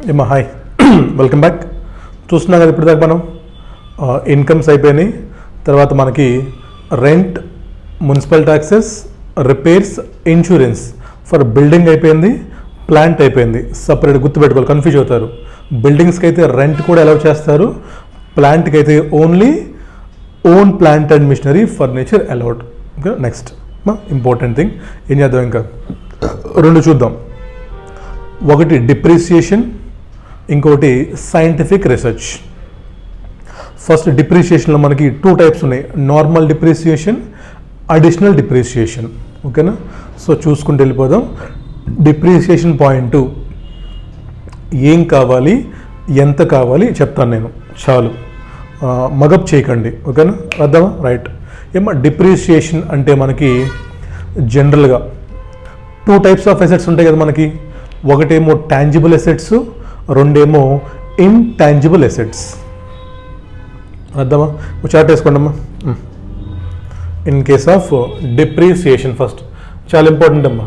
ఏమా hi welcome back. చూస్తున్నాం కదా ఇప్పుడు దాకా మనం ఇన్కమ్స్ అయిపోయినాయి. తర్వాత మనకి rent, municipal taxes, repairs, insurance for building అయిపోయింది, ప్లాంట్ అయిపోయింది. సపరేట్ గుర్తుపెట్టుకోవాలి, కన్ఫ్యూజ్ అవుతారు. బిల్డింగ్స్కి అయితే రెంట్ కూడా అలౌ చేస్తారు, ప్లాంట్కి అయితే only own plant and machinery furniture allowed. Okay, next important thing ఏం చేద్దాం, ఇంకా రెండు చూద్దాం. ఒకటి డిప్రిసియేషన్, ఇంకోటి సైంటిఫిక్ రీసెర్చ్. ఫస్ట్ డిప్రిసియేషన్లో మనకి టూ టైప్స్ ఉన్నాయి, నార్మల్ డిప్రిసియేషన్, అడిషనల్ డిప్రిసియేషన్. ఓకేనా, సో చూసుకుంటూ వెళ్ళిపోదాం. డిప్రిసియేషన్ పాయింట్ ఏం కావాలి, ఎంత కావాలి చెప్తాను నేను, చాలు మగప్ చేయకండి. ఓకేనా, వద్దామా? రైట్. ఏమో డిప్రిసియేషన్ అంటే మనకి జనరల్గా టూ టైప్స్ ఆఫ్ అసెట్స్ ఉంటాయి కదా మనకి. ఒకటేమో టాంజిబుల్ అసెట్స్, రెండేమో ఇంటాంజిబుల్ అసెట్స్. అర్థమా? చార్ట్ వేసుకోండి అమ్మా. In case of depreciation first చాలా ఇంపార్టెంట్ అమ్మా,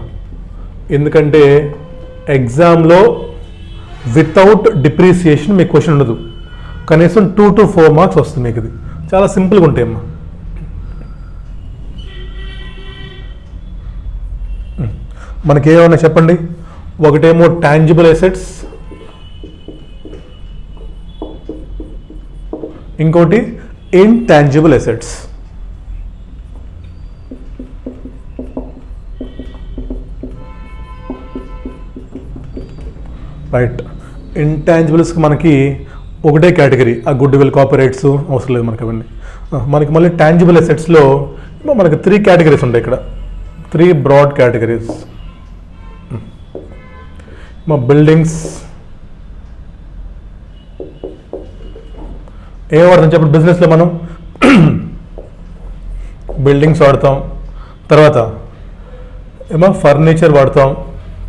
ఎందుకంటే ఎగ్జామ్లో వితౌట్ డిప్రిసియేషన్ మీకు క్వశ్చన్ ఉండదు. కనీసం 2 to 4 మార్క్స్ వస్తుంది మీకు. ఇది చాలా సింపుల్గా ఉంటాయి అమ్మా. మనకి ఏమన్నా చెప్పండి. ఒకటేమో టాంజిబుల్ అసెట్స్, ఇంకోటి ఇంటాంజిబుల్ అసెట్స్. రైట్. ఇంటాంజిబుల్స్కి మనకి ఒకటే కేటగిరీ, ఆ గుడ్ విల్, కాపీరైట్స్ అవసరం లేదు మనకి అవన్నీ. మనకి మళ్ళీ టాంజిబుల్ అసెట్స్లో మనకి 3 కేటగిరీస్ ఉంటాయి. ఇక్కడ 3 బ్రాడ్ కేటగిరీస్. మా బిల్డింగ్స్ ఏం వాడతాం చెప్పండి. బిజినెస్లో మనం బిల్డింగ్స్ వాడతాం, తర్వాత ఏమో ఫర్నిచర్ వాడతాం,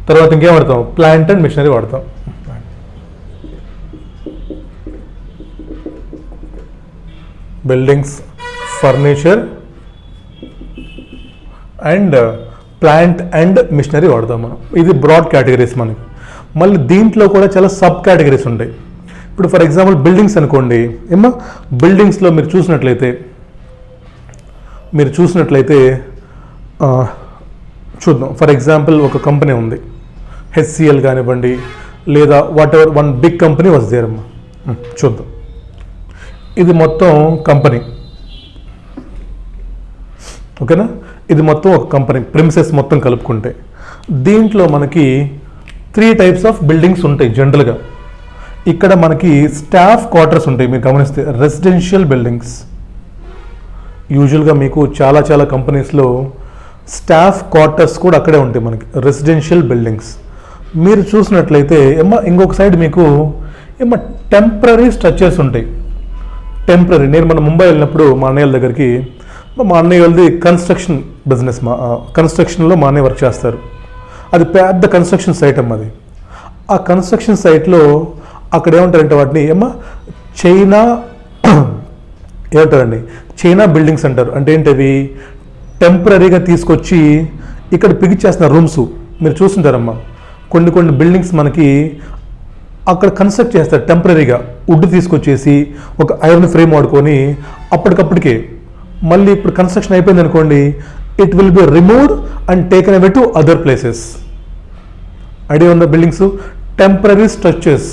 తర్వాత ఇంకేం వాడతాం, ప్లాంట్ అండ్ మిషనరీ వాడతాం. Buildings, furniture and plant and machinery వాడతాం మనం. ఇది బ్రాడ్ కేటగిరీస్ మనకి. మళ్ళీ దీంట్లో కూడా చాలా సబ్ కేటగిరీస్ ఉంటాయి. ఇప్పుడు ఫర్ ఎగ్జాంపుల్ బిల్డింగ్స్ అనుకోండి. ఏమో బిల్డింగ్స్లో మీరు చూసినట్లయితే చూద్దాం. ఫర్ ఎగ్జాంపుల్ ఒక కంపెనీ ఉంది, హెచ్సిఎల్ కానివ్వండి, లేదా whatever one big company was there అమ్మా. చూద్దాం. ఇది మొత్తం కంపెనీ. ఓకేనా, ఇది మొత్తం ఒక కంపెనీ, ప్రిమిసెస్ మొత్తం కలుపుకుంటే. దీంట్లో మనకి 3 టైప్స్ ఆఫ్ బిల్డింగ్స్ ఉంటాయి జనరల్గా. ఇక్కడ మనకి స్టాఫ్ క్వార్టర్స్ ఉంటాయి. మీరు గమనిస్తే రెసిడెన్షియల్ బిల్డింగ్స్. యూజువల్గా మీకు చాలా కంపెనీస్లో స్టాఫ్ క్వార్టర్స్ కూడా అక్కడే ఉంటాయి మనకి, రెసిడెన్షియల్ బిల్డింగ్స్. మీరు చూసినట్లయితే ఇంకొక సైడ్ మీకు టెంపరీ స్ట్రక్చర్స్ ఉంటాయి. టెంపరీ. నేను మన ముంబై వెళ్ళినప్పుడు మా అన్నయ్య దగ్గరికి, మా అన్నయ్య వాళ్ళది కన్స్ట్రక్షన్ బిజినెస్, కన్స్ట్రక్షన్లో మా అన్నయ్య వర్క్ చేస్తారు. అది పెద్ద కన్స్ట్రక్షన్ సైట్ అమ్మ. అది ఆ కన్స్ట్రక్షన్ సైట్లో అక్కడ ఏమంటారంటే వాటిని చైనా బిల్డింగ్స్ అంటారు. అంటే ఏంటవి, టెంపరీగా తీసుకొచ్చి ఇక్కడ పిగిచేస్తున్న రూమ్స్ మీరు చూస్తుంటారమ్మా. కొన్ని బిల్డింగ్స్ మనకి అక్కడ కన్స్ట్రక్ట్ చేస్తారు టెంపరీగా. వుడ్ తీసుకొచ్చేసి ఒక ఐరన్ ఫ్రేమ్ వాడుకొని అప్పటికప్పటికే. మళ్ళీ ఇప్పుడు కన్స్ట్రక్షన్ అయిపోయింది అనుకోండి, it will be removed and taken away to other places. Idea ఉన్న బిల్డింగ్స్, టెంపరీ స్ట్రక్చర్స్.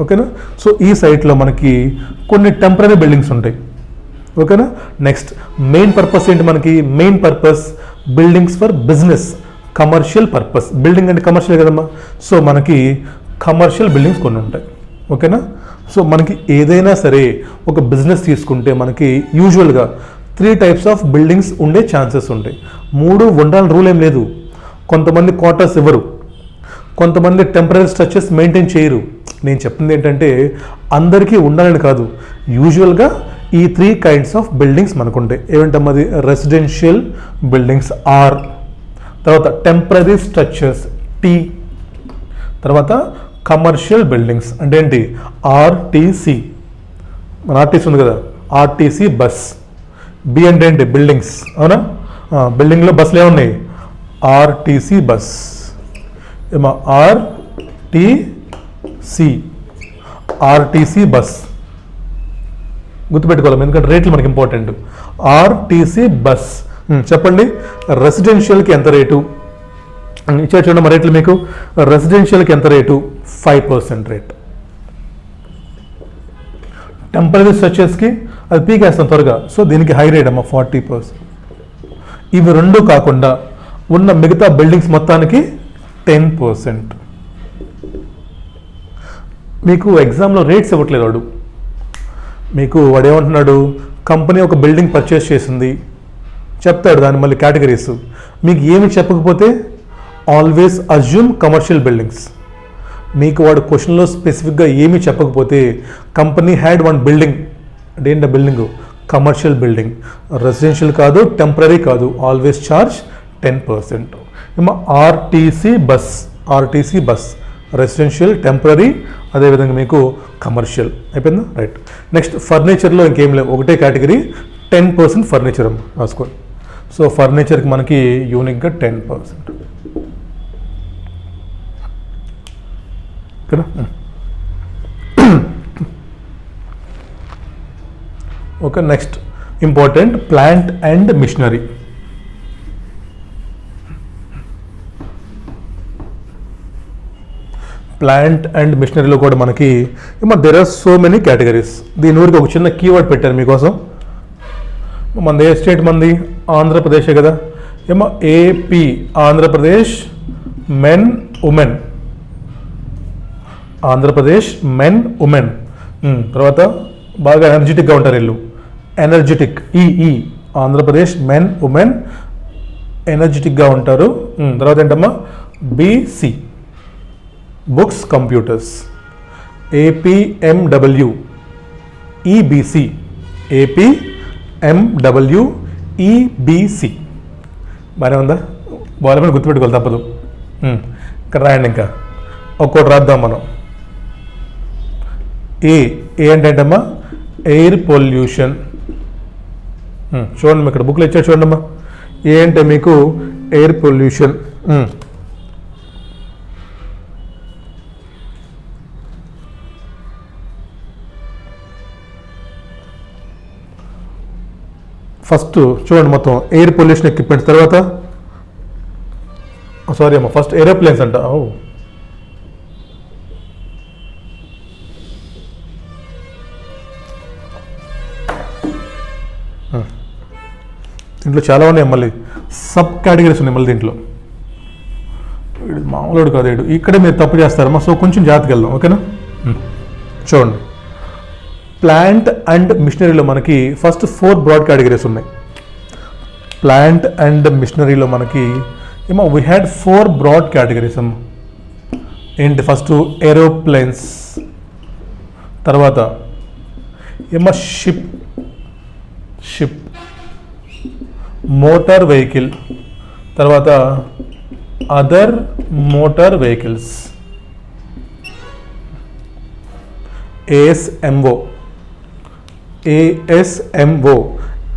ఓకేనా, సో ఈ సైట్లో మనకి కొన్ని టెంపరీ బిల్డింగ్స్ ఉంటాయి. ఓకేనా. నెక్స్ట్ మెయిన్ పర్పస్ ఏంటి మనకి, main purpose buildings for business, commercial purpose. Building అంటే కమర్షియల్ కదమ్మా, సో మనకి కమర్షియల్ బిల్డింగ్స్ కొన్ని ఉంటాయి. ఓకేనా, సో మనకి ఏదైనా సరే ఒక బిజినెస్ తీసుకుంటే మనకి యూజువల్గా 3 టైప్స్ ఆఫ్ బిల్డింగ్స్ ఉండే ఛాన్సెస్ ఉంటాయి. 3 ఉండాలని రూల్ ఏం లేదు. కొంతమంది క్వార్టర్స్ ఇవ్వరు, కొంతమంది టెంపరీ స్ట్రక్చర్స్ మెయింటైన్ చేయరు. నేను చెప్పింది ఏంటంటే అందరికీ ఉండాలని కాదు. యూజువల్గా ఈ 3 కైండ్స్ ఆఫ్ బిల్డింగ్స్ మనకు ఉంటాయి. ఏమంటమ్మది, రెసిడెన్షియల్ బిల్డింగ్స్ ఆర్, తర్వాత టెంపరీ స్ట్రక్చర్స్ టీ, తర్వాత కమర్షియల్ బిల్డింగ్స్ అంటే ఏంటి, ఆర్టీసీ. మన ఆర్టీసీ ఉంది కదా, ఆర్టీసీ బస్. బి అంటే ఏంటి, బిల్డింగ్స్. అవునా, బిల్డింగ్లో బస్సులు ఏమున్నాయి, RTC bus. RTC RTC bus గుర్తుపెట్టుకోవాలి, ఎందుకంటే రేట్లు మనకి ఇంపార్టెంట్. RTC bus. చెప్పండి, రెసిడెన్షియల్కి ఎంత రేటు ఇచ్చా చూడండి మా రేట్లు మీకు. రెసిడెన్షియల్కి ఎంత రేటు? 5% రేట్. టెంపరీ స్ట్రక్చర్స్కి అది పీకేస్తాం త్వరగా, సో దీనికి హై రేట్ అమ్మ 40%. ఇవి రెండు కాకుండా ఉన్న మిగతా బిల్డింగ్స్ మొత్తానికి 10%. మీకు ఎగ్జామ్లో రేట్స్ ఇవ్వట్లేదు వాడు. మీకు వాడు ఏమంటున్నాడు, కంపెనీ ఒక బిల్డింగ్ పర్చేస్ చేసింది చెప్తాడు, దాని మళ్ళీ కేటగిరీస్. మీకు ఏమి చెప్పకపోతే ఆల్వేస్ అజ్యూమ్ కమర్షియల్ బిల్డింగ్స్. మీకు వాడు క్వశ్చన్లో స్పెసిఫిక్గా ఏమీ చెప్పకపోతే కంపెనీ హ్యాడ్ వన్ బిల్డింగ్ అంటే ఏంటి బిల్డింగ్? కమర్షియల్ బిల్డింగ్, రెసిడెన్షియల్ కాదు, టెంపరీ కాదు, ఆల్వేస్ చార్జ్ 10%. ఏమో ఆర్టీసీ బస్ రెసిడెన్షియల్, టెంపరీ, అదేవిధంగా మీకు కమర్షియల్. అయిపోయిందా? రైట్. నెక్స్ట్ ఫర్నిచర్లో ఇంకేం లేవు, ఒకటే కేటగిరీ 10% ఫర్నిచర్ అమ్మ రాసుకోండి. సో ఫర్నిచర్కి మనకి యూనిక్గా 10%. కదా? Okay. Next important, plant and machinery. Plant and మిషనరీలో కూడా మనకి there are so many categories. దీని ఊరికి ఒక చిన్న కీవర్డ్ పెట్టాను మీకోసం. మనది ఏ స్టేట్? మంది ఆంధ్రప్రదేశే కదా. ఏమో AP, Andhra Pradesh men women, Andhra Pradesh men women. తర్వాత బాగా ఎనర్జెటిక్గా ఉంటారు వీళ్ళు, ఎనర్జెటిక్ ఈ ఆంధ్రప్రదేశ్ మెన్ ఉమెన్ ఎనర్జెటిక్గా ఉంటారు. తర్వాత ఏంటమ్మా? BC books computers, APMW EBC, APMW EBC. బాగానే ఉందా? బాగా గుర్తుపెట్టుకోవాలి, తప్పదు. ఇక్కడ రాయండి, ఇంకా ఒక్కోటి రాద్దాం మనం. ఏ ఏంటంటమ్మా? Air pollution. చూడండి ఇక్కడ బుక్లో ఇచ్చాడు చూడండి అమ్మా. ఏ అంటే మీకు ఎయిర్ పొల్యూషన్. ఫస్ట్ చూడండి మొత్తం ఎయిర్ పొల్యూషన్ ఎక్విప్మెంట్స్, తర్వాత సారీ అమ్మ ఫస్ట్ ఏరోప్లేన్స్ అంట. దీంట్లో చాలా ఉన్నాయి, మళ్ళీ సబ్ కేటగిరీస్ ఉన్నాయి మళ్ళీ దీంట్లో. మామూలుడు కాదు ఏడు, ఇక్కడే మీరు తప్పు చేస్తారమ్మా. సో కొంచెం జాగ్రత్తగా వెళ్దాం, ఓకేనా? చూడండి, ప్లాంట్ అండ్ మిషనరీలో మనకి ఫస్ట్ 4 బ్రాడ్ కేటగిరీస్ ఉన్నాయి. ప్లాంట్ అండ్ మిషనరీలో మనకి ఏమో వీ హ్యాడ్ 4 బ్రాడ్ కేటగిరీస్ అమ్మ. ఏంటి? ఫస్ట్ ఏరోప్లేన్స్, తర్వాత ఏమో షిప్, మోటార్ వెహికల్, తర్వాత other motor vehicles, ASMO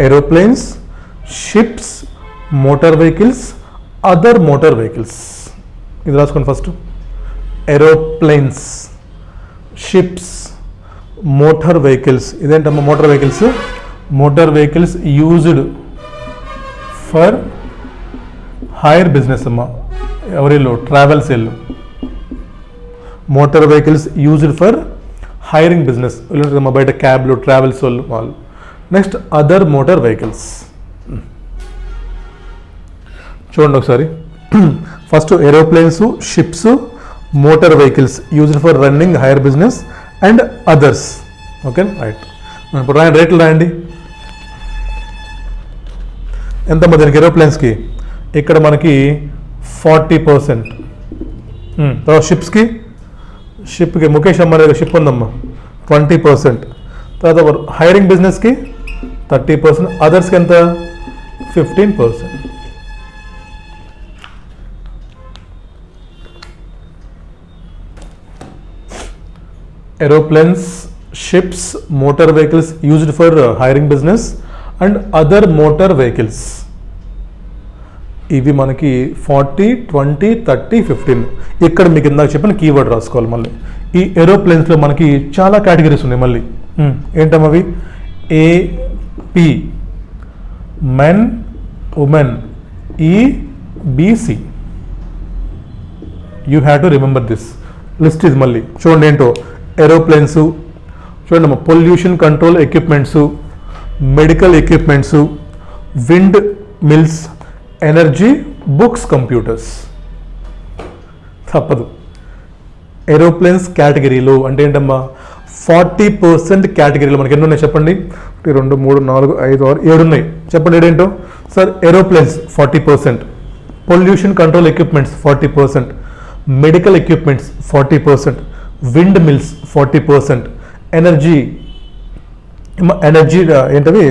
aeroplanes, ships, motor vehicles, other motor vehicles. ఇది రాసుకోండి first. Aeroplanes, ships, motor vehicles. ఇదేంటమ్మా motor vehicles? Motor vehicles used for hire business అమ్మా. ఎవరిల్లు? ట్రావెల్స్ ఇల్లు. Motor vehicles used for hiring business, మా బయట క్యాబ్లు, travels వాళ్ళు. Next other motor vehicles. చూడండి ఒకసారి. First aeroplanes, ships, motor vehicles used for running hire business and others. Okay, right. ఇప్పుడు రాయండి, రేట్లు రాయండి. ఎంతమ్మా దీనికి ఏరోప్లేన్స్కి? ఇక్కడ మనకి 40%. తర్వాత షిప్కి ముఖేష్ అమ్మ అనేది షిప్ ఉందమ్మా 20%. తర్వాత హైరింగ్ బిజినెస్కి 30%, అదర్స్కి ఎంత? 15%. Aeroplanes, ships, motor vehicles used for hiring business and other motor vehicles. ఇవి మనకి 40, 20, 30, 15. ఇక్కడ మీకు ఇందాక చెప్పిన కీవర్డ్ రాసుకోవాలి. మళ్ళీ ఈ ఏరోప్లేన్స్లో మనకి చాలా కేటగిరీస్ ఉన్నాయి మళ్ళీ. ఏంటమ్మా అవి? AP, men, women, EBC. You have to remember this list. ఇది మళ్ళీ చూడండి ఏంటో. ఏరోప్లేన్స్ చూడండి అమ్మా, pollution control equipments, medical equipments, wind mills, energy, books, computers. తప్పదు. ఏరోప్లేన్స్ కేటగిరీలో అంటే ఏంటమ్మా 40% కేటగిరీలో మనకి ఎన్ని ఉన్నాయి చెప్పండి? 1 2 3 4 5 6 7 ఉన్నాయి. చెప్పండి ఏడేంటో sir? Aeroplanes 40%, pollution control equipments 40%, medical equipments 40%, wind mills 40%, energy ఏంటవి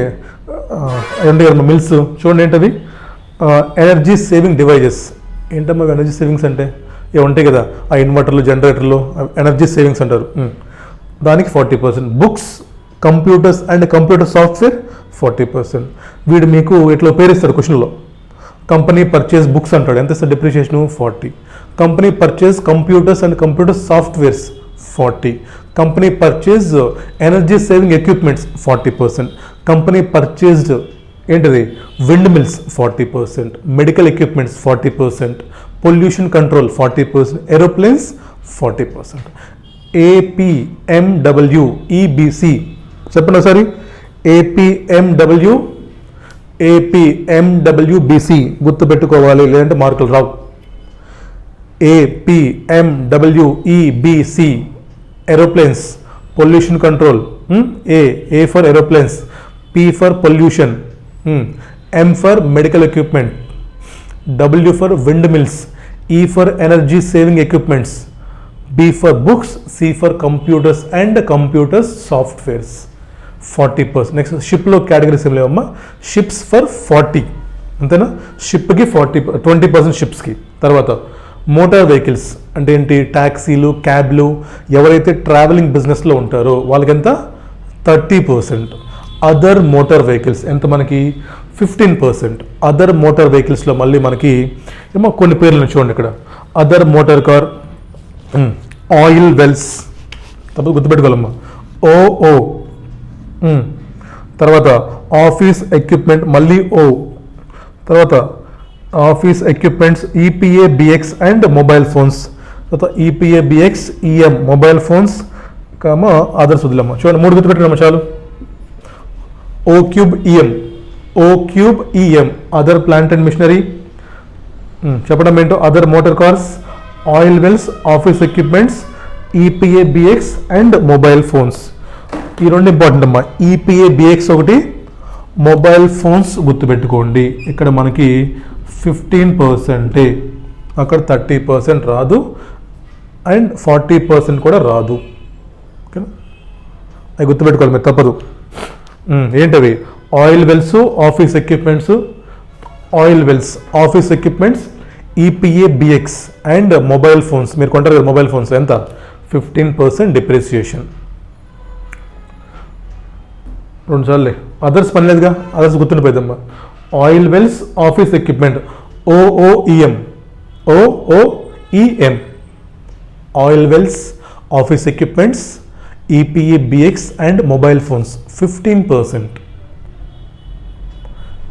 మిల్స్ చూడండి ఏంటవి? Energy saving devices. ఏంటమ్మా ఎనర్జీ సేవింగ్స్ అంటే? ఇవి ఉంటాయి కదా ఆ ఇన్వర్టర్లు, జనరేటర్లు, ఎనర్జీ సేవింగ్స్ అంటారు. దానికి 40%. Books, computers and computer software 40%. వీడు మీకు ఇట్లా పేరిస్తాడు క్వశ్చన్లో. కంపెనీ పర్చేస్ బుక్స్ అంటాడు, ఎంత sir depreciation? 40. Company purchase computers and computer softwares 40. Company purchase energy saving equipments 40%. Company purchased ఏంటిది? Wind mills 40%, medical equipments 40%, pollution control 40%, aeroplanes 40%. APMW, EBC చెప్పండి ఒకసారి. APMW, APMWBC గుర్తుపెట్టుకోవాలి, లేదంటే మార్కులు రావు. APMWEBC aeroplanes, pollution control. A for aeroplanes, P for pollution, M for medical equipment, W for windmills, E for energy saving equipments, B for books, C for computers and computers softwares. 40%. Next ship లో categories ఏం లేవమ్మా? Ships for 40 అంతేనా? షిప్కి 20% షిప్స్కి. తర్వాత motor vehicles అంటే ఏంటి? ట్యాక్సీలు, క్యాబ్లు, ఎవరైతే travelling బిజినెస్లో ఉంటారో వాళ్ళకి ఎంత? 30%. అదర్ మోటార్ వెహికల్స్ ఎంత మనకి? 15%. అదర్ మోటార్ వెహికల్స్లో మళ్ళీ మనకి ఏమో కొన్ని పేర్లను చూడండి ఇక్కడ. Other motor car, oil wells, తప్పదు గుర్తుపెట్టుకోవాలమ్మా. ఓ తర్వాత ఆఫీస్ ఎక్విప్మెంట్, మళ్ళీ ఓ. తర్వాత office equipments, EPA bx and mobile phones. తర్వాత EPA BX, EM mobile phones, others వదిలేమ్మా. చూడండి 3 గుర్తుపెట్టినమ్మా చాలు. O cube EM, other plant and machinery. చెప్పడం ఏంటో? Other motor cars, oil wells, office equipments, EPA bx and mobile phones. ఈ రెండు important అమ్మా. ఈపీఏ బిఎక్స్ ఒకటి, మొబైల్ ఫోన్స్ గుర్తుపెట్టుకోండి. ఇక్కడ మనకి 15%, అక్కడ 30% రాదు అండ్ 40% కూడా రాదు. ఓకేనా? అవి గుర్తుపెట్టుకోవాలి మీరు, తప్పదు. ఏంటవి? Oil wells, office equipments, oil wells, office equipments, EPA bx and mobile phones. మీరు కొంటారు కదా మొబైల్ ఫోన్స్, ఎంత? 15% డిప్రిసియేషన్. 2 సార్లే. అదర్స్ పనిలేదుగా, అదర్స్ గుర్తుండిపోయిందమ్మా. Oil wells, office equipment, OOEM, oil wells, office equipments, EPA bx and mobile phones 15%.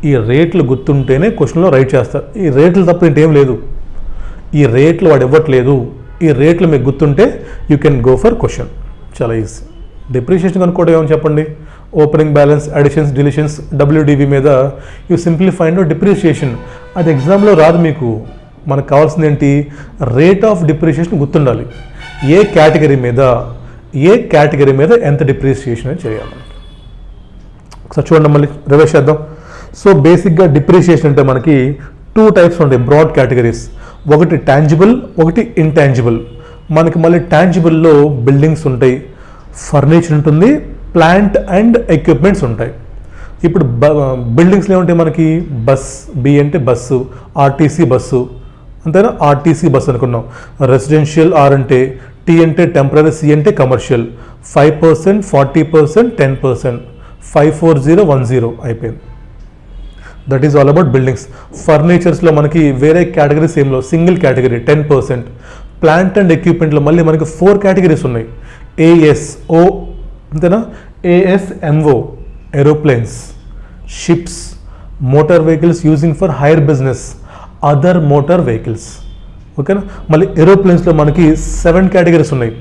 ఈ రేట్లు గుర్తుంటేనే క్వశ్చన్లో రైట్ చేస్తారు. ఈ రేట్లు తప్ప ఇంకేం లేదు. ఈ రేట్లు వాడు ఇవ్వట్లేదు. ఈ రేట్లు మీకు గుర్తుంటే you can go for question. చాలా ఈజీ. డిప్రిషియేషన్ కనుక్కోవడం ఏమని చెప్పండి? Opening balance, additions, deletions, WDV మీద యూ సింప్లిఫైండ్ డిప్రిషియేషన్. అది ఎగ్జామ్లో రాదు మీకు. మనకు కావాల్సింది ఏంటి? రేట్ ఆఫ్ డిప్రిషియేషన్ గుర్తుండాలి. ఏ కేటగిరీ మీద ఎంత డిప్రిషియేషన్ అని చేయాలి. ఒకసారి చూడండి, మళ్ళీ రివైజ్ చేద్దాం. సో బేసిక్గా డిప్రిషియేషన్ అంటే మనకి 2 టైప్స్ ఉంటాయి, బ్రాడ్ కేటగిరీస్. ఒకటి టాంజిబుల్, ఒకటి ఇంటాంజిబుల్. మనకి మళ్ళీ టాంజిబుల్లో బిల్డింగ్స్ ఉంటాయి, ఫర్నిచర్ ఉంటుంది, ప్లాంట్ అండ్ ఎక్విప్మెంట్స్ ఉంటాయి. ఇప్పుడు బిల్డింగ్స్లో ఏముంటాయి మనకి? బస్, బి అంటే బస్సు, ఆర్టీసీ బస్సు, అంతేనా? ఆర్టీసీ బస్సు అనుకున్నాం. రెసిడెన్షియల్, ఆర్ అంటే, టీ అంటే టెంపరీ, సి అంటే కమర్షియల్. 5%, 40%, 10%, 54010 అయిపోయింది. That is all about buildings. ఫర్నిచర్స్లో మనకి వేరే కేటగిరీస్ ఏంలో సింగిల్ కేటగిరీ 10%, ప్లాంట్ అండ్ ఎక్విప్మెంట్లో మళ్ళీ మనకి 4 కేటగిరీస్ ఉన్నాయి. ఏఎస్ఓ అంతేనా, ASMO aeroplanes, ships, motor vehicles using for hire business, other motor vehicles. ఓకేనా. మళ్ళీ ఏరోప్లేన్స్లో మనకి 7 కేటగిరీస్ ఉన్నాయి.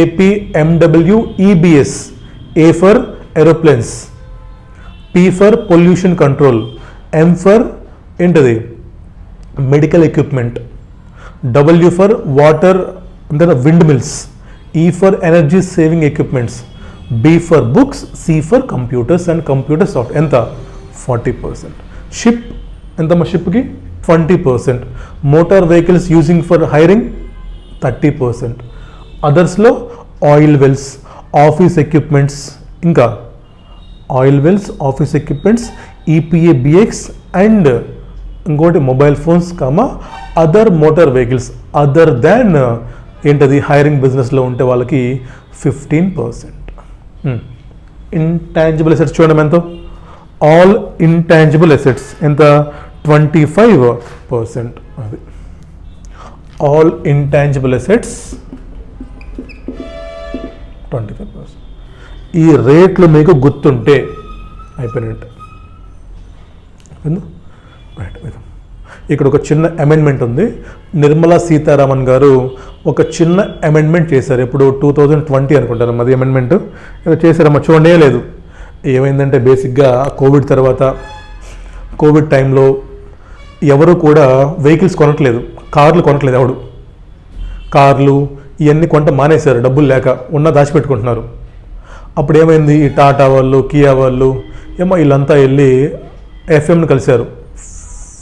APMW EBS, A for aeroplanes, P for pollution control, M for ఏంటది medical equipment, W for water అంటే wind mills, E for energy saving equipments, B for books, C for computers and computer soft. ఎంత 40%. Ship ఎంతమ్మా, షిప్కి 20%. Motor vehicles using for hiring 30%. అదర్స్లో oil wells, office equipments, ఇంకా oil wells, office equipments, EPA bx and ఇంకోటి mobile phones comma other motor vehicles other than ఏంటది hiring బిజినెస్లో ఉంటే వాళ్ళకి 15%. ఇంటాంజిబుల్ అసెట్స్ చూడడం ఎంతో, ఆల్ ఇంటాంజిబుల్ అసెట్స్ ఎంత 25%. అది ఆల్ ఇంటాంజిబుల్ అసెట్స్ 25%. ఈ రేట్లు మీకు గుర్తుంటే అయిపోయినట్టు. ఇక్కడ ఒక చిన్న అమెండ్మెంట్ ఉంది. నిర్మలా సీతారామన్ గారు ఒక చిన్న అమెండ్మెంట్ చేశారు. ఎప్పుడు 2020 అనుకుంటాను అది అమెండ్మెంట్ ఏదో చేశారమ్మా, చూడండి. లేదు, ఏమైందంటే బేసిక్గా కోవిడ్ తర్వాత, కోవిడ్ టైంలో ఎవరు కూడా వెహికల్స్ కొనట్లేదు, కార్లు కొనట్లేదు. ఎవడు కార్లు ఇవన్నీ కొంట మానేశారు, డబ్బులు లేక ఉన్న దాచిపెట్టుకుంటున్నారు. అప్పుడు ఏమైంది, ఈ టాటా వాళ్ళు, కియా వాళ్ళు ఏమో వీళ్ళంతా వెళ్ళి ఎఫ్ఎంని కలిశారు,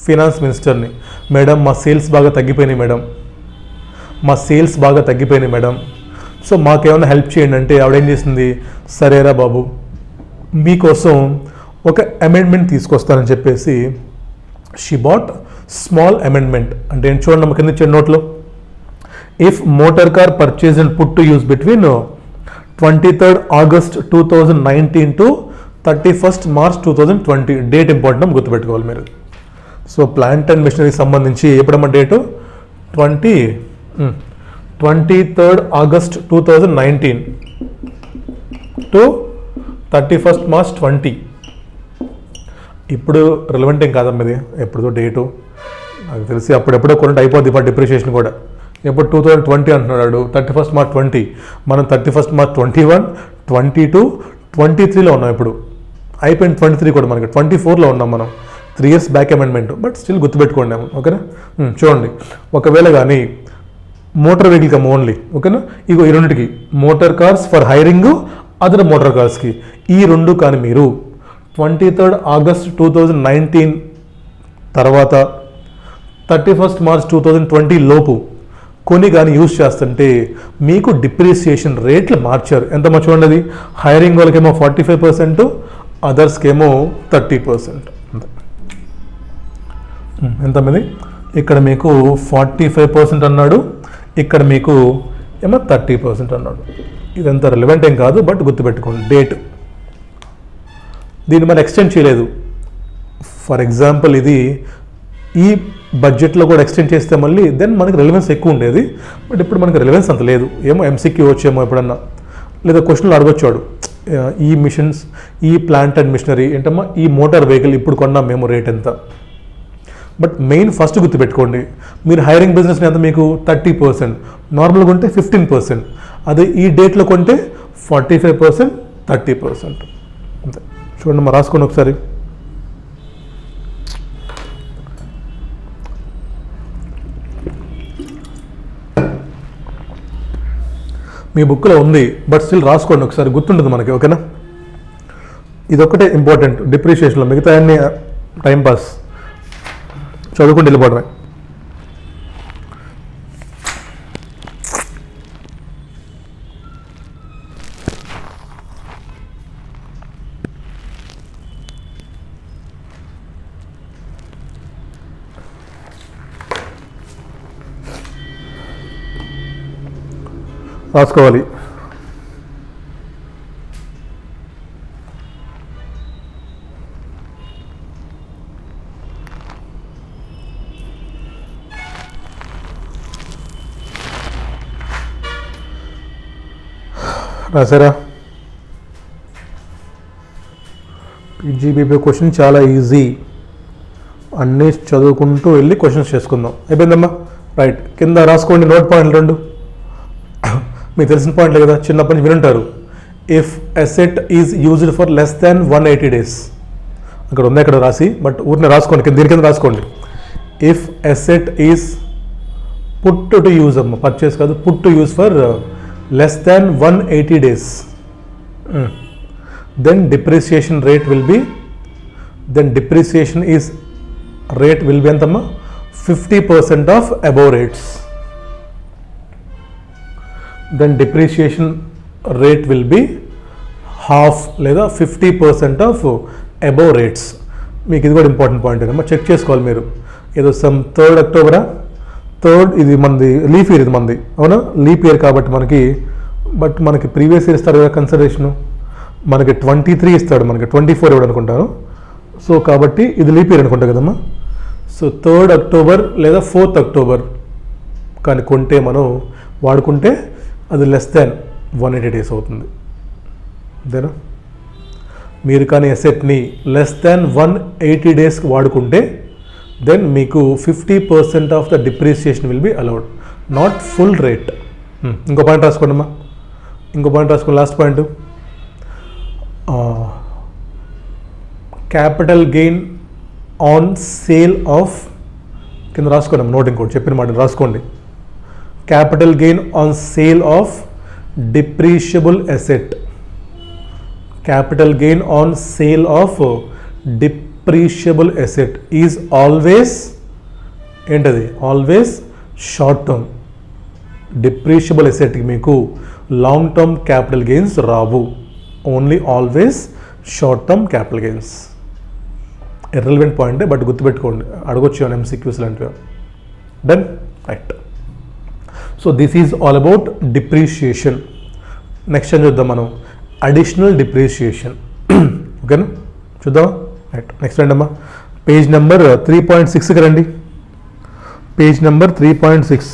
ఫినాన్స్ మినిస్టర్ని. మేడం మా సేల్స్ బాగా తగ్గిపోయినాయి మేడం, మా సేల్స్ బాగా తగ్గిపోయినాయి మేడం, సో మాకేమైనా హెల్ప్ చేయండి అంటే ఆవిడేం చేసింది, సరేరా బాబు మీకోసం ఒక అమెండ్మెంట్ తీసుకొస్తానని చెప్పేసి షీ బాట్ స్మాల్ అమెండ్మెంట్. అంటే ఏంటి చూడండి, మా కింద ఇచ్చిన నోట్లో, if motor car purchase and put to use between 23rd August 2019 to 31st March 2020. Date important గుర్తుపెట్టుకోవాలి మీరు. సో ప్లాంట్ అండ్ మిషనరీకి సంబంధించి ఎప్పుడమ్మా date 23rd August 2019 to 31st March 20. ఇప్పుడు రిలవెంట్ ఏం కాదమ్మా ఇది, ఎప్పుడుదో డేటు నాకు తెలిసి అప్పుడెప్పుడో కొనంటే అయిపోద్ది ఇప్పుడు డిప్రిషియేషన్ కూడా. ఎప్పుడు 2020 అంటున్నాడు, 31st March 20, మనం 31st March 21, 22, 23లో ఉన్నాం. ఇప్పుడు అయిపోయింది 23 కూడా, మనకి 24లో ఉన్నాం మనం. 3 years back amendment, but still గుర్తుపెట్టుకోండి. ఓకేనా. చూడండి, ఒకవేళ కానీ మోటార్ వెహికల్ కమ్ ఓన్లీ, ఓకేనా, ఇగో ఈ రెండింటికి motor cars for hiring other motor కార్స్కి ఈ రెండు కానీ మీరు 23rd August 2019 తర్వాత 31st March 2020 లోపు కొని కానీ యూజ్ చేస్తుంటే మీకు డిప్రిసియేషన్ రేట్లు మార్చారు. ఎంతమ్మా చూడండి, అది హైరింగ్ వాళ్ళకేమో 45%, అదర్స్కేమో 30%. ఎంతమంది ఇక్కడ మీకు 45% అన్నాడు, ఇక్కడ మీకు ఏమో 30% అన్నాడు. ఇదంతా రిలవెంట్ ఏం కాదు, బట్ గుర్తుపెట్టుకోండి డేట్. దీన్ని మనం ఎక్స్టెండ్ చేయలేదు. ఫర్ ఎగ్జాంపుల్ ఇది ఈ బడ్జెట్లో కూడా ఎక్స్టెండ్ చేస్తే మళ్ళీ దెన్ మనకి రిలవెన్స్ ఎక్కువ ఉండేది, బట్ ఇప్పుడు మనకి రిలవెన్స్ అంత లేదు. ఏమో ఎంసీక్యూ వచ్చేమో ఎప్పుడన్నా, లేదా క్వశ్చన్లు అడగొచ్చాడు, ఈ మిషన్స్, ఈ ప్లాంట్ అండ్ మిషనరీ ఏంటమ్మా, ఈ మోటార్ వెహికల్ ఇప్పుడు కొన్నాం మేము, రేట్ ఎంత. బట్ మెయిన్ ఫస్ట్ గుర్తుపెట్టుకోండి, మీరు హైరింగ్ బిజినెస్ ఎంత మీకు 30%, నార్మల్గా కొంటే 15%, అదే ఈ డేట్లో కొంటే 45%, 30%. అంతే. చూడండి మా రాసుకోండి ఒకసారి. మీ బుక్లో ఉంది, బట్ స్టిల్ రాసుకోండి ఒకసారి, గుర్తుంటుంది మనకి. ఓకేనా. ఇదొక్కటే ఇంపార్టెంట్ డిప్రిషియేషన్లో, మిగతా అన్ని టైంపాస్ చదువుకుంటూ వెళ్ళిపోవడమే. రాసుకోవాలి. రాసారా? పీజీబీపీ క్వశ్చన్ చాలా ఈజీ, అన్నీ చదువుకుంటూ వెళ్ళి క్వశ్చన్స్ చేసుకుందాం. అయిపోయిందమ్మా? రైట్, కింద రాసుకోండి నోట్ పాయింట్లు 2. మీకు తెలిసిన పాయింట్లే కదా, చిన్నప్పటి నుంచి వినుంటారు. If asset is used for less than 180 days, అక్కడ ఉంది అక్కడ రాసి, బట్ ఊరిని రాసుకోండి, దీని కింద రాసుకోండి. If asset is put to use, అమ్మ పర్చేస్ కాదు, put to use for less than 180 days, then depreciation rate will be, then depreciation is rate will be ఎంతమ్మా? 50% of above rates. Then depreciation rate will be half లేదా 50% of above rates. మీకు ఇది కూడా important point అమ్మా, check చేసుకోవాలి మీరు. ఏదో some 3rd October, ఇది మనది లీప్ ఇయర్, ఇది మనది అవునా, లీప్ ఇయర్ కాబట్టి మనకి, బట్ మనకి ప్రీవియస్ ఇయర్ ఇస్తారు కదా కన్సిడరేషను, మనకి 23 ఇస్తాడు, మనకి 24 ఇవ్వడు అనుకుంటాను. సో కాబట్టి ఇది లీప్ ఇయర్ అనుకుంటా కదమ్మా. సో 3rd October లేదా 4th October కానీ కొంటే మనం వాడుకుంటే అది లెస్ దాన్ 180 days అవుతుంది. అంతేనా? మీరు కానీ అసెట్ని లెస్ దాన్ 180 days వాడుకుంటే దెన్ మీకు 50% of the depreciation will be allowed, not full rate. ఇంకో పాయింట్ రాసుకోండి అమ్మా, ఇంకో పాయింట్ రాసుకోండి, last point. Capital gain on sale of, కింద రాసుకోండి నోట్, ఇంకోటి చెప్పిన మాట రాసుకోండి. Capital gain on sale of depreciable asset, capital gain on sale of depreciable asset is always ఏంటది? Always short term. డిప్రిషియబుల్ అసెట్కి మీకు లాంగ్ టర్మ్ క్యాపిటల్ గెయిన్స్ రావు, only always short term capital gains. Irrelevant పాయింటే, but గుర్తుపెట్టుకోండి, అడగొచ్చు అని MCQs లాంటివి. Done, right. So this is all about depreciation. Next ఏం చూద్దాం మనం? Additional depreciation. ఓకేనా, చూద్దామా? రైట్, నెక్స్ట్ రండి అమ్మా, పేజ్ నెంబర్ 3.6కి రండి. Page number 3.6.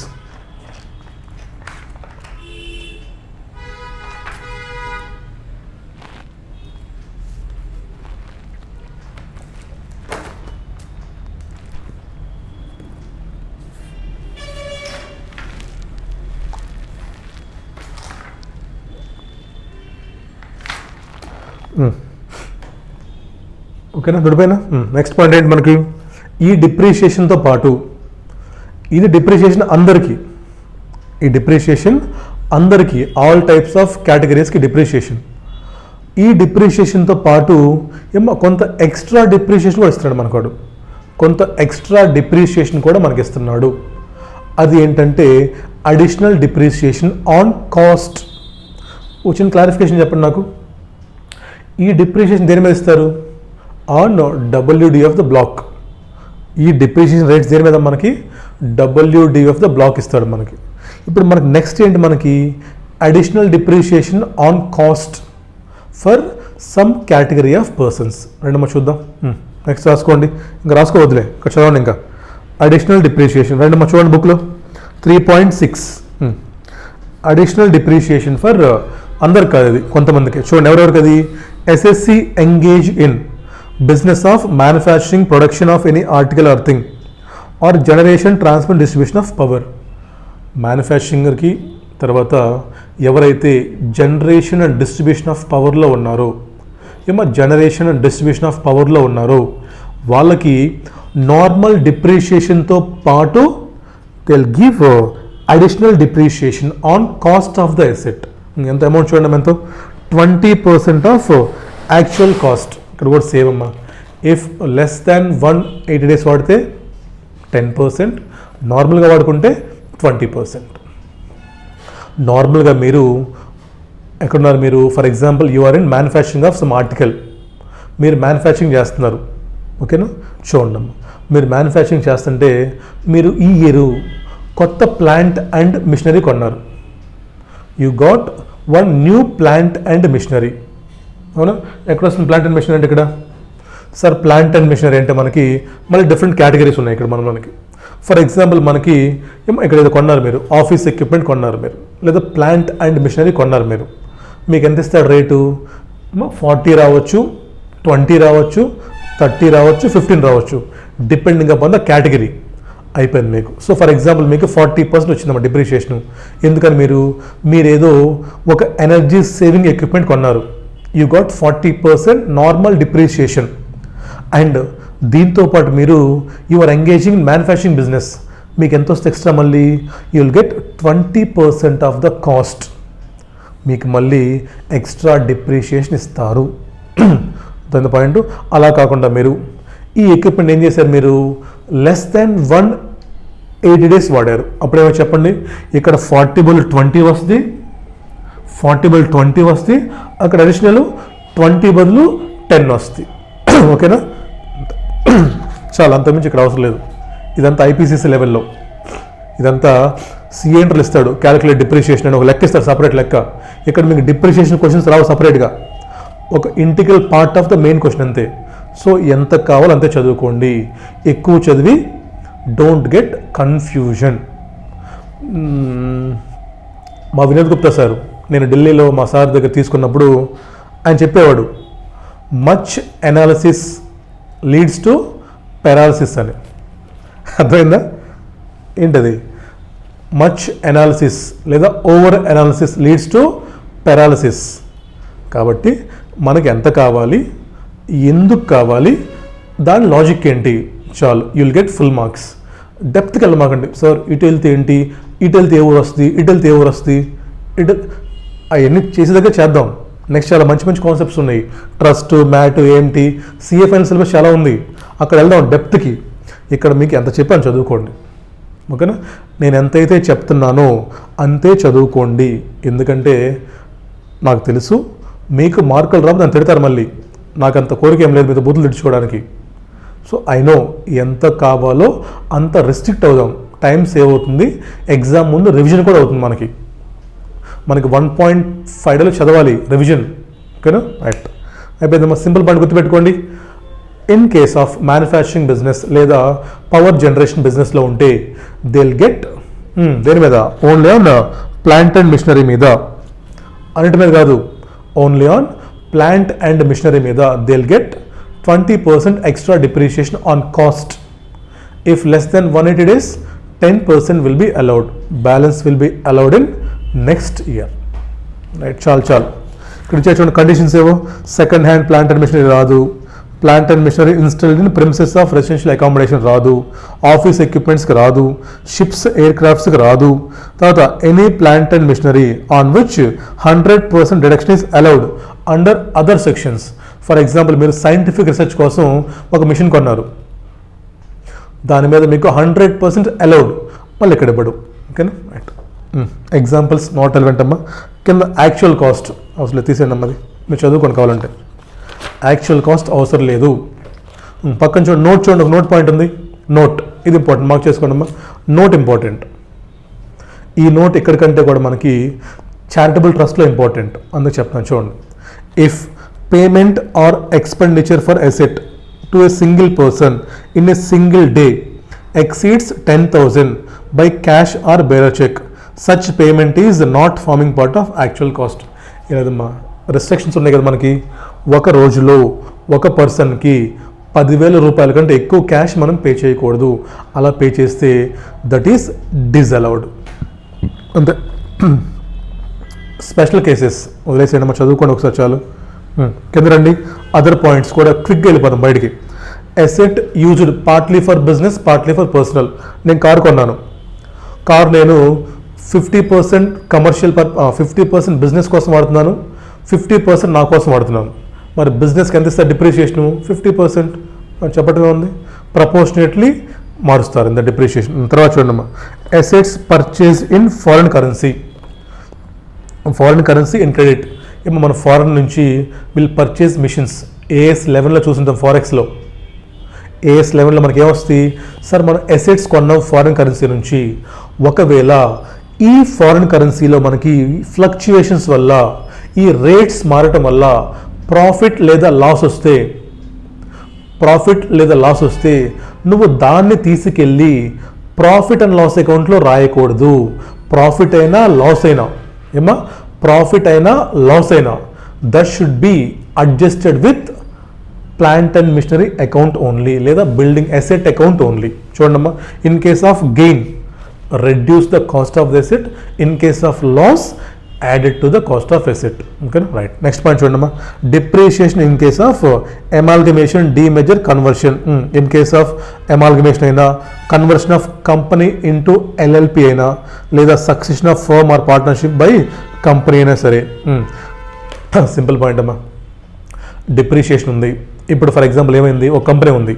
ఓకేనా, దొడిపోయినా? నెక్స్ట్ పాయింట్ ఏంటి మనకి? ఈ డిప్రిషియేషన్తో పాటు, ఇది డిప్రిషియేషన్ అందరికీ, ఈ డిప్రిషియేషన్ అందరికీ, ఆల్ టైప్స్ ఆఫ్ కేటగిరీస్కి డిప్రిషియేషన్. ఈ డిప్రిషియేషన్తో పాటు ఏమో కొంత ఎక్స్ట్రా డిప్రిషియేషన్ కూడా ఇస్తున్నాడు మనకు, కొంత ఎక్స్ట్రా డిప్రిషియేషన్ కూడా మనకి ఇస్తున్నాడు. అది ఏంటంటే అడిషనల్ డిప్రిషియేషన్ ఆన్ కాస్ట్. వచ్చిన క్లారిఫికేషన్ చెప్పండి నాకు. ఈ డిప్రిషియేషన్ దేని మీద ఇస్తారు? On WD of the block. ఈ డిప్రిషియేషన్ రేట్స్ దేని మీద? మనకి WD ఆఫ్ ద బ్లాక్ ఇస్తాడు మనకి. ఇప్పుడు మనకి నెక్స్ట్ ఏంటి? మనకి additional depreciation on cost for some category of persons. రెండమ్మా చూద్దాం. నెక్స్ట్ రాసుకోండి, ఇంకా రాసుకోవద్దులే, ఇక్కడ చదవండి. ఇంకా అడిషనల్ డిప్రిషియేషన్ రెండమ్మా చూడండి బుక్లో 3.6. అడిషనల్ డిప్రిషియేషన్ ఫర్ అందరికి కాదు, అది కొంతమందికి. చూడండి ఎవరెవరికి అది? SSC engage in business of manufacturing, production of any article or thing or generation, transmit, distribution of power. మ్యానుఫ్యాక్చరింగ్కి తర్వాత ఎవరైతే జనరేషన్ అండ్ డిస్ట్రిబ్యూషన్ ఆఫ్ పవర్లో ఉన్నారో, ఏమో జనరేషన్ అండ్ డిస్ట్రిబ్యూషన్ ఆఫ్ పవర్లో ఉన్నారో వాళ్ళకి నార్మల్ డిప్రిషియేషన్తో పాటు they will give additional depreciation on cost of the asset. ఎంత అమౌంట్ చూడండి, ఎంతో? 20% ఆఫ్ యాక్చువల్ కాస్ట్. ఇక్కడ కూడా సేమ్ అమ్మా. ఇఫ్ లెస్ దాన్ 180 days వాడితే 10%, నార్మల్గా వాడుకుంటే 20%. నార్మల్గా మీరు ఎక్కడున్నారు? మీరు for example you are in manufacturing of some article, మీరు మ్యానుఫ్యాక్చరింగ్ చేస్తున్నారు. ఓకేనా, చూడండి అమ్మా, మీరు మ్యానుఫ్యాక్చరింగ్ చేస్తుంటే మీరు ఈ ఇయర్ కొత్త ప్లాంట్ అండ్ మిషనరీ కొన్నారు. You got one new plant and machinery. అవునా? ఎక్కడ వస్తుంది ప్లాంట్ అండ్ మిషనరీ అంటే? ఇక్కడ సార్ ప్లాంట్ అండ్ మిషనరీ అంటే మనకి మళ్ళీ డిఫరెంట్ కేటగిరీస్ ఉన్నాయి ఇక్కడ మనకి. ఫర్ ఎగ్జాంపుల్ మనకి ఇక్కడ ఏదో కొన్నారు మీరు, ఆఫీస్ ఎక్విప్మెంట్ కొన్నారు మీరు, లేదా ప్లాంట్ అండ్ మిషనరీ కొన్నారు మీరు. మీకు ఎంత ఇస్తాడు రేటు? 40 రావచ్చు, 20 రావచ్చు, 30 రావచ్చు, 15 రావచ్చు, డిపెండింగ్ అపాన్ ద కేటగిరీ. అయిపోయింది మీకు. సో ఫర్ ఎగ్జాంపుల్ మీకు 40% వచ్చిందమ్మా డిప్రిషియేషన్. ఎందుకని మీరేదో ఒక ఎనర్జీ సేవింగ్ ఎక్విప్మెంట్ కొన్నారు, you got 40% normal depreciation. And దీంతోపాటు you are engaging in manufacturing business, మీకు ఎంత వస్తే ఎక్స్ట్రా మళ్ళీ you will get 20% of the cost, మీకు మళ్ళీ ఎక్స్ట్రా డిప్రిషియేషన్ ఇస్తారు. దాని పాయింట్. అలా కాకుండా ఈ ఎక్విప్మెంట్ ఏం చేశారు, లెస్ దాన్ 180 days వాడారు. అప్పుడేమో చెప్పండి, ఇక్కడ 40/20 వస్తుంది, 40/20 వస్తుంది, అక్కడ అడిషనల్ 20 బదులు 10 వస్తుంది. ఓకేనా? చాలా, అంతకుమించి ఇక్కడ అవసరం లేదు. ఇదంతా ఐపీసీసీ లెవెల్లో, ఇదంతా సిఎంటర్లు ఇస్తాడు, క్యాలిక్యులేట్ డిప్రిషియేషన్ అని ఒక లెక్క ఇస్తాడు, సపరేట్ లెక్క. ఇక్కడ మీకు డిప్రిషియేషన్ క్వశ్చన్స్ రావు సపరేట్గా, ఒక integral part of the main question అంతే. సో ఎంత కావాలో అంతే చదువుకోండి, ఎక్కువ చదివి డోంట్ గెట్ కన్ఫ్యూజన్. మా వినోద్ గుప్తా సార్, నేను ఢిల్లీలో మా సార్ దగ్గర తీసుకున్నప్పుడు ఆయన చెప్పేవాడు, much analysis leads to paralysis అని. అర్థమైందా? ఏంటది? మచ్ ఎనాలిసిస్ లేదా over analysis leads to paralysis. కాబట్టి మనకి ఎంత కావాలి, ఎందుకు కావాలి, దాని లాజిక్ ఏంటి, చాలు, you will get full marks. డెప్త్కి వెళ్ళమాకండి, సార్ ఇటు వెళ్తే ఏంటి, ఇటు వెళ్తే ఏ ఊరు వస్తుంది, ఇటు వెళ్తే ఏ ఊరు వస్తుంది, అవన్నీ చేసే దగ్గర చేద్దాం. నెక్స్ట్ చాలా మంచి మంచి కాన్సెప్ట్స్ ఉన్నాయి, ట్రస్ట్, మ్యాట్, ఏంటి, సిఎఫ్ఐఎన్ సిలబస్ చాలా ఉంది, అక్కడ వెళ్దాం డెప్త్కి. ఇక్కడ మీకు ఎంత చెప్పాను చదువుకోండి. ఓకేనా? నేను ఎంతైతే చెప్తున్నానో అంతే చదువుకోండి. ఎందుకంటే నాకు తెలుసు మీకు మార్కులు రావు, నన్ను తిడతారు మళ్ళీ. నాకు అంత కోరిక ఏం లేదు మీతో బూతులు తెచ్చుకోవడానికి. సో ఐ నో ఎంత కావాలో అంత రెస్ట్రిక్ట్ అవుదాం, టైం సేవ్ అవుతుంది, ఎగ్జామ్ ముందు రివిజన్ కూడా అవుతుంది. మనకి 1.5 చదవాలి రివిజన్. ఓకేనా? రైట్, అయిపోయిందమ్మా. సింపుల్ పాయింట్ గుర్తుపెట్టుకోండి, in case of manufacturing business లేదా పవర్ జనరేషన్ బిజినెస్లో ఉంటే దే విల్ గెట్ దేని మీద, only on plant and machinery మీద, అన్నిటి మీద కాదు, only on plant and machinery మీద they will get 20% extra depreciation on cost. If less than 180 days, 10% will be allowed. Balance will be allowed in next year. Right? చాలు. ఇక్కడ చూడండి conditions ఏవో, second hand plant and machinery రాదు, plant and machinery installed in premises of residential accommodation రాదు, office ఎక్విప్మెంట్స్కి రాదు, ships ఎయిర్ క్రాఫ్ట్స్కి రాదు. తర్వాత any plant and machinery on which 100% deduction is allowed under other sections. For example మీరు సైంటిఫిక్ రీసెర్చ్ కోసం ఒక మిషన్ కొన్నారు, దాని మీద మీకు 100% అలౌడ్, మళ్ళీ ఇక్కడ ఇవ్వడు. ఓకేనా? రైట్. ఎగ్జాంపుల్స్ నాట్ రెలెవెంట్ అమ్మా. కింద యాక్చువల్ కాస్ట్ అవసరం తీసేయండి అమ్మది, మీరు చదువుకొని కావాలంటే. యాక్చువల్ కాస్ట్ అవసరం లేదు. పక్కన చూడండి, ఒక నోట్ పాయింట్ ఉంది, నోట్, ఇది ఇంపార్టెంట్, మార్క్ చేసుకోండి అమ్మా. Note important. ఈ నోట్ ఎక్కడికంటే కూడా మనకి చారిటబుల్ ట్రస్ట్లో ఇంపార్టెంట్, అందుకు చెప్తాను చూడండి. If payment are expenditure for asset to a single person in a single day exceeds 10,000 by cash or bearer check, such payment is not forming part of actual cost. ఇలాదమ్మా restrictions ఉన్నాయి కదా మనకి. ఒక రోజులో ఒక పర్సన్కి 10,000 రూపాయల కంటే ఎక్కువ క్యాష్ మనం పే చేయకూడదు. అలా పే చేస్తే దట్ ఈస్ డిజలౌడ్. అంతే. స్పెషల్ కేసెస్ వదిలేసేయండి, మనం చదువుకోండి ఒకసారి చాలు. కింద రండి, అదర్ పాయింట్స్ కూడా క్విక్గా వెళ్ళిపోతాం బయటికి. Asset used partly for business, partly for personal. నేను కారు కొన్నాను, కారు నేను 50% కమర్షియల్ 50% బిజినెస్ కోసం వాడుతున్నాను, 50% నా కోసం వాడుతున్నాను. మరి బిజినెస్కి ఎంత ఇస్తారు డిప్రిషియేషను? 50%. చెప్పటమే ఉంది, ప్రపోర్షనేట్లీ మారుస్తారు ఇంత డిప్రిషియేషన్. తర్వాత చూడమ్మా, assets purchase in foreign currency, foreign currency in credit. ఏమో మన ఫారిన్ నుంచి విల్ పర్చేజ్ మిషన్స్. ఏఎస్ 11లో చూసింటాం, ఫారెక్స్లో ఏఎస్ 11లో మనకి ఏమొస్తుంది, సార్ మనం అసెట్స్ కొన్నాం ఫారిన్ కరెన్సీ నుంచి, ఒకవేళ ఈ ఫారిన్ కరెన్సీలో మనకి ఫ్లక్చుయేషన్స్ వల్ల, ఈ రేట్స్ మారటం వల్ల ప్రాఫిట్ లేదా లాస్ వస్తే నువ్వు దాన్ని తీసుకెళ్ళి ప్రాఫిట్ అండ్ లాస్ అకౌంట్లో రాయకూడదు. ప్రాఫిట్ అయినా లాస్ అయినా, ఏమా ప్రాఫిట్ అయినా లాస్ అయినా that should be adjusted with plant and machinery account only లేదా బిల్డింగ్ అసెట్ అకౌంట్ ఓన్లీ. చూడమ్మా, in case of gain reduce the cost of the asset, in case of loss added to the cost of asset. ఓకేనా, right. Next point చూడమ్మా, depreciation in case of amalgamation, demerger, conversion. In case of amalgamation అయినా, conversion of company into LLP అయినా, లేదా succession of firm or partnership by company అయినా సరే. Simple point అమ్మా, depreciation ఉంది. ఇప్పుడు ఫర్ ఎగ్జాంపుల్ ఏమైంది, ఒక కంపెనీ ఉంది,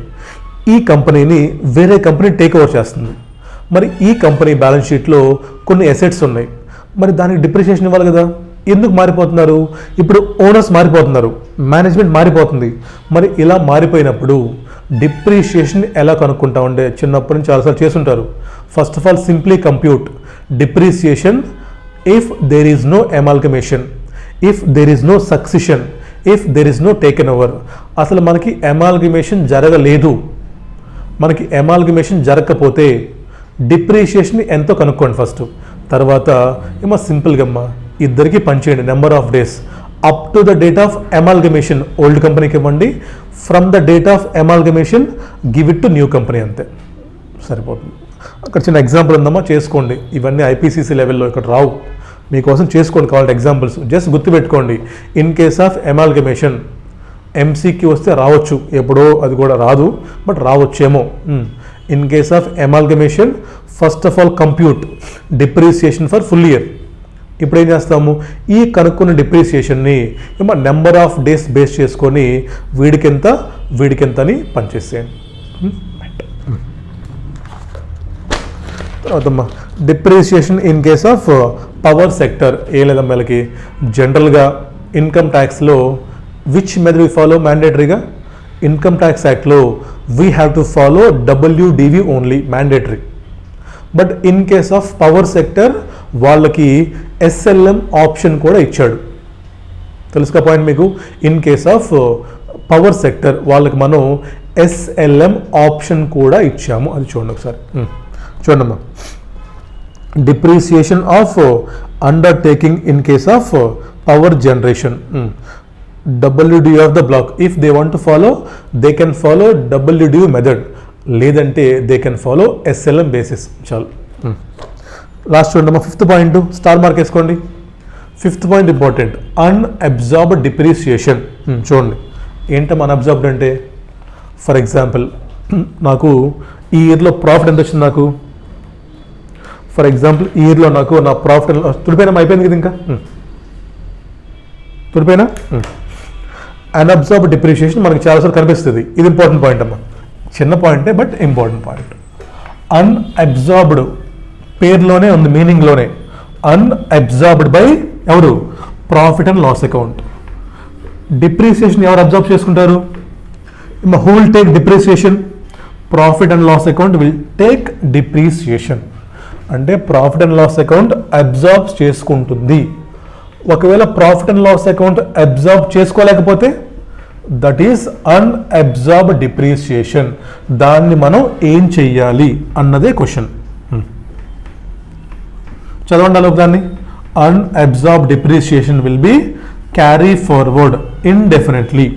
ఈ కంపెనీని వేరే కంపెనీ టేక్ ఓవర్ చేస్తుంది. మరి ఈ కంపెనీ బ్యాలెన్స్ షీట్లో కొన్ని అసెట్స్ ఉన్నాయి, మరి దానికి డిప్రిషియేషన్ ఇవ్వాలి కదా. ఎందుకు మారిపోతున్నారు, ఇప్పుడు ఓనర్స్ మారిపోతున్నారు, మేనేజ్మెంట్ మారిపోతుంది. మరి ఇలా మారిపోయినప్పుడు డిప్రిషియేషన్ ఎలా కనుక్కుంటామంటే చిన్నప్పటి నుంచి చాలాసార్లు చేస్తుంటారు. First of all simply compute depreciation if there is no amalgamation, if there is no succession, if there is no taken over. అసలు మనకి అమాల్గమేషన్ జరగలేదు, మనకి అమాల్గమేషన్ జరగకపోతే డిప్రిషియేషన్ ఎంతో కనుక్కోండి ఫస్ట్. తర్వాత ఏమో సింపుల్గా అమ్మా ఇద్దరికి పంచేయండి number of days up to the date of amalgamation old కంపెనీకి ఇవ్వండి, from the date of amalgamation give it to new company, అంతే సరిపోతుంది. అక్కడ చిన్న ఎగ్జాంపుల్ ఉందమ్మా, చేసుకోండి. ఇవన్నీ ఐపీసీసీ లెవెల్లో ఇక్కడ రావు, మీకోసం చేసుకోండి కావాలంటే ఎగ్జాంపుల్స్. జస్ట్ గుర్తుపెట్టుకోండి, ఇన్ కేస్ ఆఫ్ అమాల్గమేషన్ ఎంసీకి వస్తే రావచ్చు, ఎప్పుడో అది కూడా రాదు, బట్ రావచ్చేమో. In case of amalgamation first of all compute depreciation for full year. ఇప్పుడు ఏం చేస్తాము, ఈ కనుక్కున్న డిప్రిసియేషన్ని ఏమో నెంబర్ ఆఫ్ డేస్ బేస్ చేసుకొని వీడికెంత అని పనిచేసేయండి. తర్వాతమ్మా depreciation in case of power sector ఏ లేదా వీళ్ళకి జనరల్గా ఇన్కమ్ ట్యాక్స్లో విచ్ మెథడ్ వి ఫాలో మ్యాండేటరీగా, ఇన్కమ్ ట్యాక్స్ యాక్ట్లో we have to follow WDV only mandatory. But in case of power sector వాళ్ళకి ఎస్ఎల్ఎం ఆప్షన్ కూడా ఇచ్చాడు, తెలుసుగా పాయింట్ మీకు. In case of power sector వాళ్ళకి మనం ఎస్ఎల్ఎం ఆప్షన్ కూడా ఇచ్చాము, అది చూడండి ఒకసారి. చూడమ్మా, depreciation of undertaking in case of power generation, WDV of the block. If they want to follow they can follow WDV method, లేదంటే they can follow SLM basis. చాలు. లాస్ట్ చూడమ్మా, ఫిఫ్త్ పాయింట్ స్టార్ మార్క్ వేసుకోండి. Fifth point important, unabsorbed depreciation. చూడండి ఏంటమ్మా అన్అబ్జార్బ్డ్ అంటే, for example నాకు ఈ ఇయర్లో ప్రాఫిట్ ఎంత వచ్చింది, నాకు ఫర్ ఎగ్జాంపుల్ ఈ ఇయర్లో నాకు నా ప్రాఫిట్ తుడిపోయినా అయిపోయింది కదా, ఇంకా తుడిపోయినా. అన్అబ్జార్బ్డ్ డిప్రిసియేషన్ మనకి చాలాసార్లు కనిపిస్తుంది, ఇది ఇంపార్టెంట్ పాయింట్ అమ్మా, చిన్న పాయింటే బట్ ఇంపార్టెంట్ పాయింట్. అన్అబ్జార్బ్డ్ పేరులోనే ఉంది, మీనింగ్లోనే. అన్అబ్జార్బ్డ్ బై ఎవరు, profit and loss account. Depreciation ఎవరు అబ్జార్బ్ చేసుకుంటారు, who will take depreciation, profit and loss account will take depreciation. అంటే profit and loss account absorb చేసుకుంటుంది. ఒకవేళ profit and loss account absorb చేసుకోలేకపోతే దట్ ఈస్ అన్అబ్జార్బ్డ్ డిప్రిసియేషన్. దాన్ని మనం ఏం చెయ్యాలి అన్నదే క్వశ్చన్. చదవండి అలా దాన్ని. Unabsorbed depreciation will be carry forward indefinitely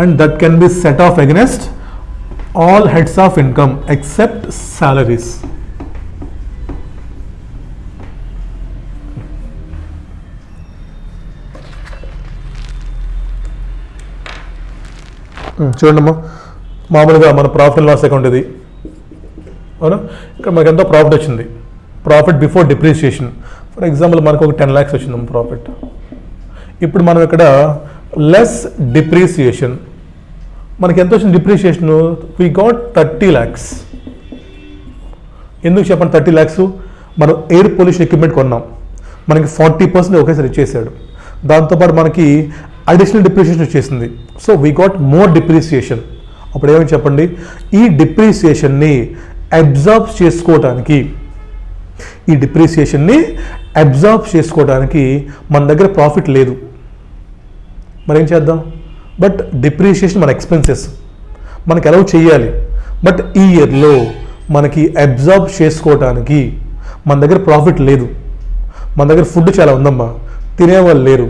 and that can be set off against all heads of income except salaries. చూడండమ్మా, మామూలుగా మన ప్రాఫిట్ అండ్ లాస్ అకౌంట్ ఇది, అవునా. ఇక్కడ మనకు ఎంతో ప్రాఫిట్ వచ్చింది, profit before depreciation. For example మనకు ఒక 10 lakhs వచ్చింది ప్రాఫిట్. ఇప్పుడు మనం ఇక్కడ లెస్ డిప్రిసియేషన్, మనకి ఎంత వచ్చింది డిప్రిసియేషన్, వీ గాట్ 30 lakhs. ఎందుకు చెప్పండి 30 lakhs, మనం ఎయిర్ పొల్యూషన్ ఎక్విప్మెంట్ కొన్నాం, మనకి 40% ఒకేసారి ఇచ్చేసాడు, దాంతోపాటు మనకి అడిషనల్ డిప్రిసియేషన్ వచ్చేసింది. So we got more depreciation. అప్పుడు ఏమని చెప్పండి, ఈ డిప్రిసియేషన్ని అబ్జార్బ్ చేసుకోవడానికి, ఈ డిప్రిసియేషన్ని అబ్జార్బ్ చేసుకోవడానికి మన దగ్గర ప్రాఫిట్ లేదు, మరేం చేద్దాం. బట్ డిప్రిసియేషన్ మన ఎక్స్పెన్సెస్ మనకి అలౌ చేయాలి, బట్ ఈ ఇయర్లో మనకి అబ్జార్బ్ చేసుకోవడానికి మన దగ్గర ప్రాఫిట్ లేదు, మన దగ్గర ఫుడ్ చాలా ఉందమ్మా, తినేవాళ్ళు లేరు,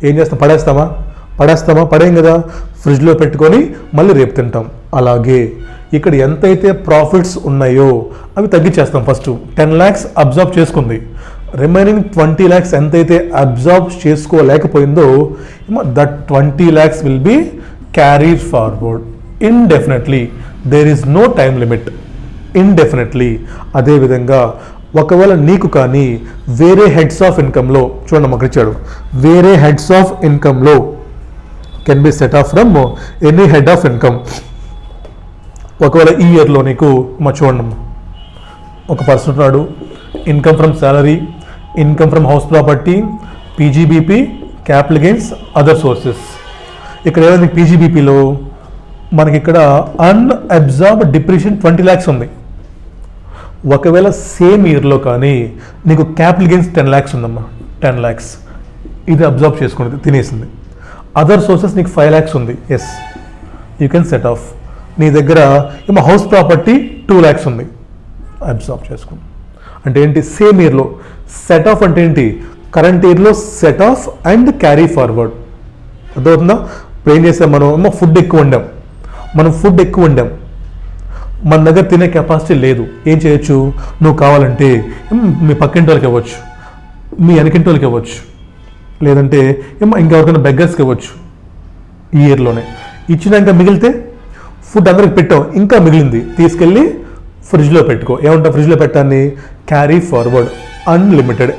ఏం చేస్తాం? పడేస్తామా? పడేం కదా, ఫ్రిడ్జ్లో పెట్టుకొని మళ్ళీ రేపు తింటాం. అలాగే ఇక్కడ ఎంతైతే ప్రాఫిట్స్ ఉన్నాయో అవి తగ్గించేస్తాం. ఫస్ట్ 10 lakhs అబ్జార్బ్ చేసుకుంది, రిమైనింగ్ 20 lakhs ఎంతైతే అబ్జార్బ్ చేసుకోలేకపోయిందో that 20 lakhs will be carried forward indefinitely. There is no time limit, indefinitely. అదేవిధంగా ఒకవేళ నీకు కానీ వేరే హెడ్స్ ఆఫ్ ఇన్కమ్లో, చూడండి మాకు ఇచ్చాడు, వేరే హెడ్స్ ఆఫ్ ఇన్కమ్లో can be set off from any head of income. ఒకవేళ ఈ ఇయర్లో నీకు చూడండి, ఒక పర్సన్ ఉన్నాడు, income from salary, income from house property, PGBP, capital gains, other sources. ఇక్కడ ఏమైంది? పీజీబీపీలో మనకి ఇక్కడ అన్అబ్జార్బ్ డిప్రిషియేషన్ 20 lakhs ఉంది. ఒకవేళ సేమ్ ఇయర్లో కానీ నీకు క్యాపిటల్ గెయిన్స్ 10 lakhs ఉందమ్మా, 10 lakhs ఇది అబ్జార్బ్ చేసుకున్నది, తినేసింది. అదర్ సోర్సెస్ నీకు 5 lakhs ఉంది, yes you can set off. నీ దగ్గర ఏమో హౌస్ ప్రాపర్టీ 2 lakhs ఉంది, అబ్జార్బ్ చేసుకుంది. అంటే ఏంటి? సేమ్ ఇయర్లో సెట్ ఆఫ్ అంటే ఏంటి? కరెంట్ ఇయర్లో set of and carry forward. అర్థమవుతుందా? ఇప్పుడు ఏం చేసాం మనం? ఏమో ఫుడ్ ఎక్కువ వండాం, మన దగ్గర తినే కెపాసిటీ లేదు. ఏం చేయొచ్చు? నువ్వు కావాలంటే మీ పక్కింటి వాళ్ళకి ఇవ్వచ్చు, మీ వెనకింటి వాళ్ళకి ఇవ్వచ్చు, లేదంటే ఏమో ఇంకెవరికైనా బెగ్గర్స్కి ఇవ్వచ్చు. ఈ ఇయర్లోనే ఇచ్చినాక మిగిలితే ఫుడ్ అందరికి పెట్టావు, ఇంకా మిగిలింది తీసుకెళ్ళి ఫ్రిడ్జ్లో పెట్టుకో. ఏమంటావు ఫ్రిడ్జ్లో పెట్టాన్ని? Carry forward unlimited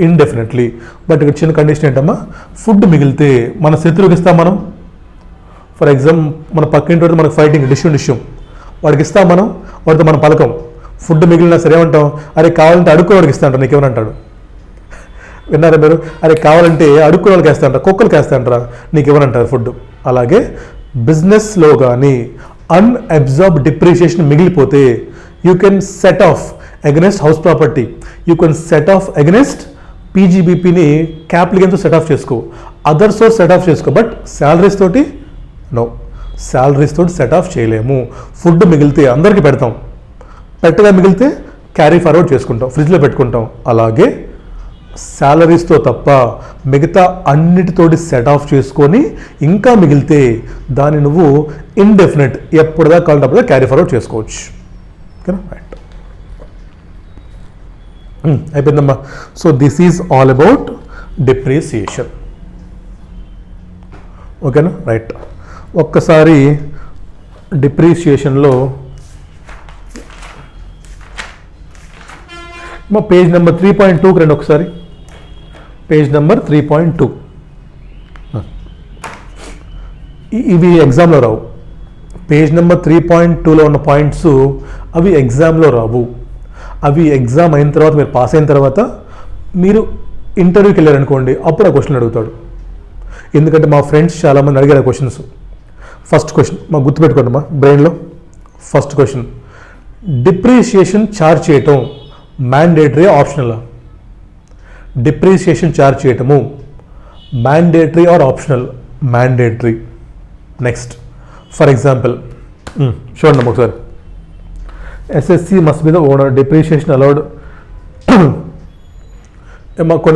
indefinitely. But ఇక్కడ చిన్న కండిషన్ ఏంటమ్మా? ఫుడ్ మిగిలితే మన శత్రువుకి ఇస్తాం మనం. ఫర్ ఎగ్జాంపుల్ మన పక్కింటి వాడితో మనకు ఫైటింగ్, డిష్యం వాడికి ఇస్తాం మనం, వాడితో మనం పలకం. ఫుడ్ మిగిలినా సరే ఏమంటాం? అరే కావాలంటే అడుక్కునే వాడికి ఇస్తా అంటారు, నీకేమనంటాడు? విన్నారా మీరు? అరే కావాలంటే అడుక్కునే వాళ్ళకి వేస్తా అంటారా, కుక్కలకి వేస్తా అంటారా, నీకేమనంటారు ఫుడ్. అలాగే బిజినెస్లో కానీ అన్అబ్జార్బ్ డిప్రిషియేషన్ మిగిలిపోతే you can set off against house property, you can set off against పీజీబీపీని క్యాపిటల్ గెయిన్స్ సెట్ ఆఫ్ చేసుకో, అదర్ సోర్స్ సెట్ ఆఫ్ చేసుకో. బట్ శాలరీస్ తోటి నో, శాలరీస్ తోటి సెట్ ఆఫ్ చేయలేము. ఫుడ్ మిగిలితే అందరికీ పెడతాం, పెట్టగా మిగిలితే క్యారీ ఫార్వర్డ్ చేసుకుంటాం, ఫ్రిడ్జ్లో పెట్టుకుంటాం. అలాగే శాలరీస్తో తప్ప మిగతా అన్నిటితోటి సెట్ ఆఫ్ చేసుకొని ఇంకా మిగిలితే దాన్ని నువ్వు ఇండెఫినెట్ ఎప్పుడుదా కావాలంటే క్యారీ ఫార్వర్డ్ చేసుకోవచ్చు. ఓకేనా? రైట్, అయిపోయిందమ్మా. So this is all about depreciation. ఓకేనా? రైట్. ఒక్కసారి డిప్రిసియేషన్లో మా పేజ్ నెంబర్ 3.2కి రండి ఒకసారి. Page number 3.2. ఇవి ఎగ్జామ్లో రావు. పేజ్ నెంబర్ 3.2లో ఉన్న పాయింట్స్ అవి ఎగ్జామ్లో రావు. అవి ఎగ్జామ్ అయిన తర్వాత, మీరు పాస్ అయిన తర్వాత మీరు ఇంటర్వ్యూకి వెళ్ళారనుకోండి, అప్పుడు ఆ క్వశ్చన్ అడుగుతాడు. ఎందుకంటే మా ఫ్రెండ్స్ చాలామంది అడిగారు ఆ క్వశ్చన్స్. ఫస్ట్ క్వశ్చన్ మాకు గుర్తుపెట్టుకోండి మా బ్రెయిన్లో. ఫస్ట్ క్వశ్చన్, డిప్రిసియేషన్ ఛార్జ్ చేయటం మ్యాండేటరీ ఆప్షనల్? డిప్రిసియేషన్ ఛార్జ్ చేయటము mandatory or optional? Mandatory. Next, for example చూడండి ఒకసారి, assessee must be the owner, depreciation allowed.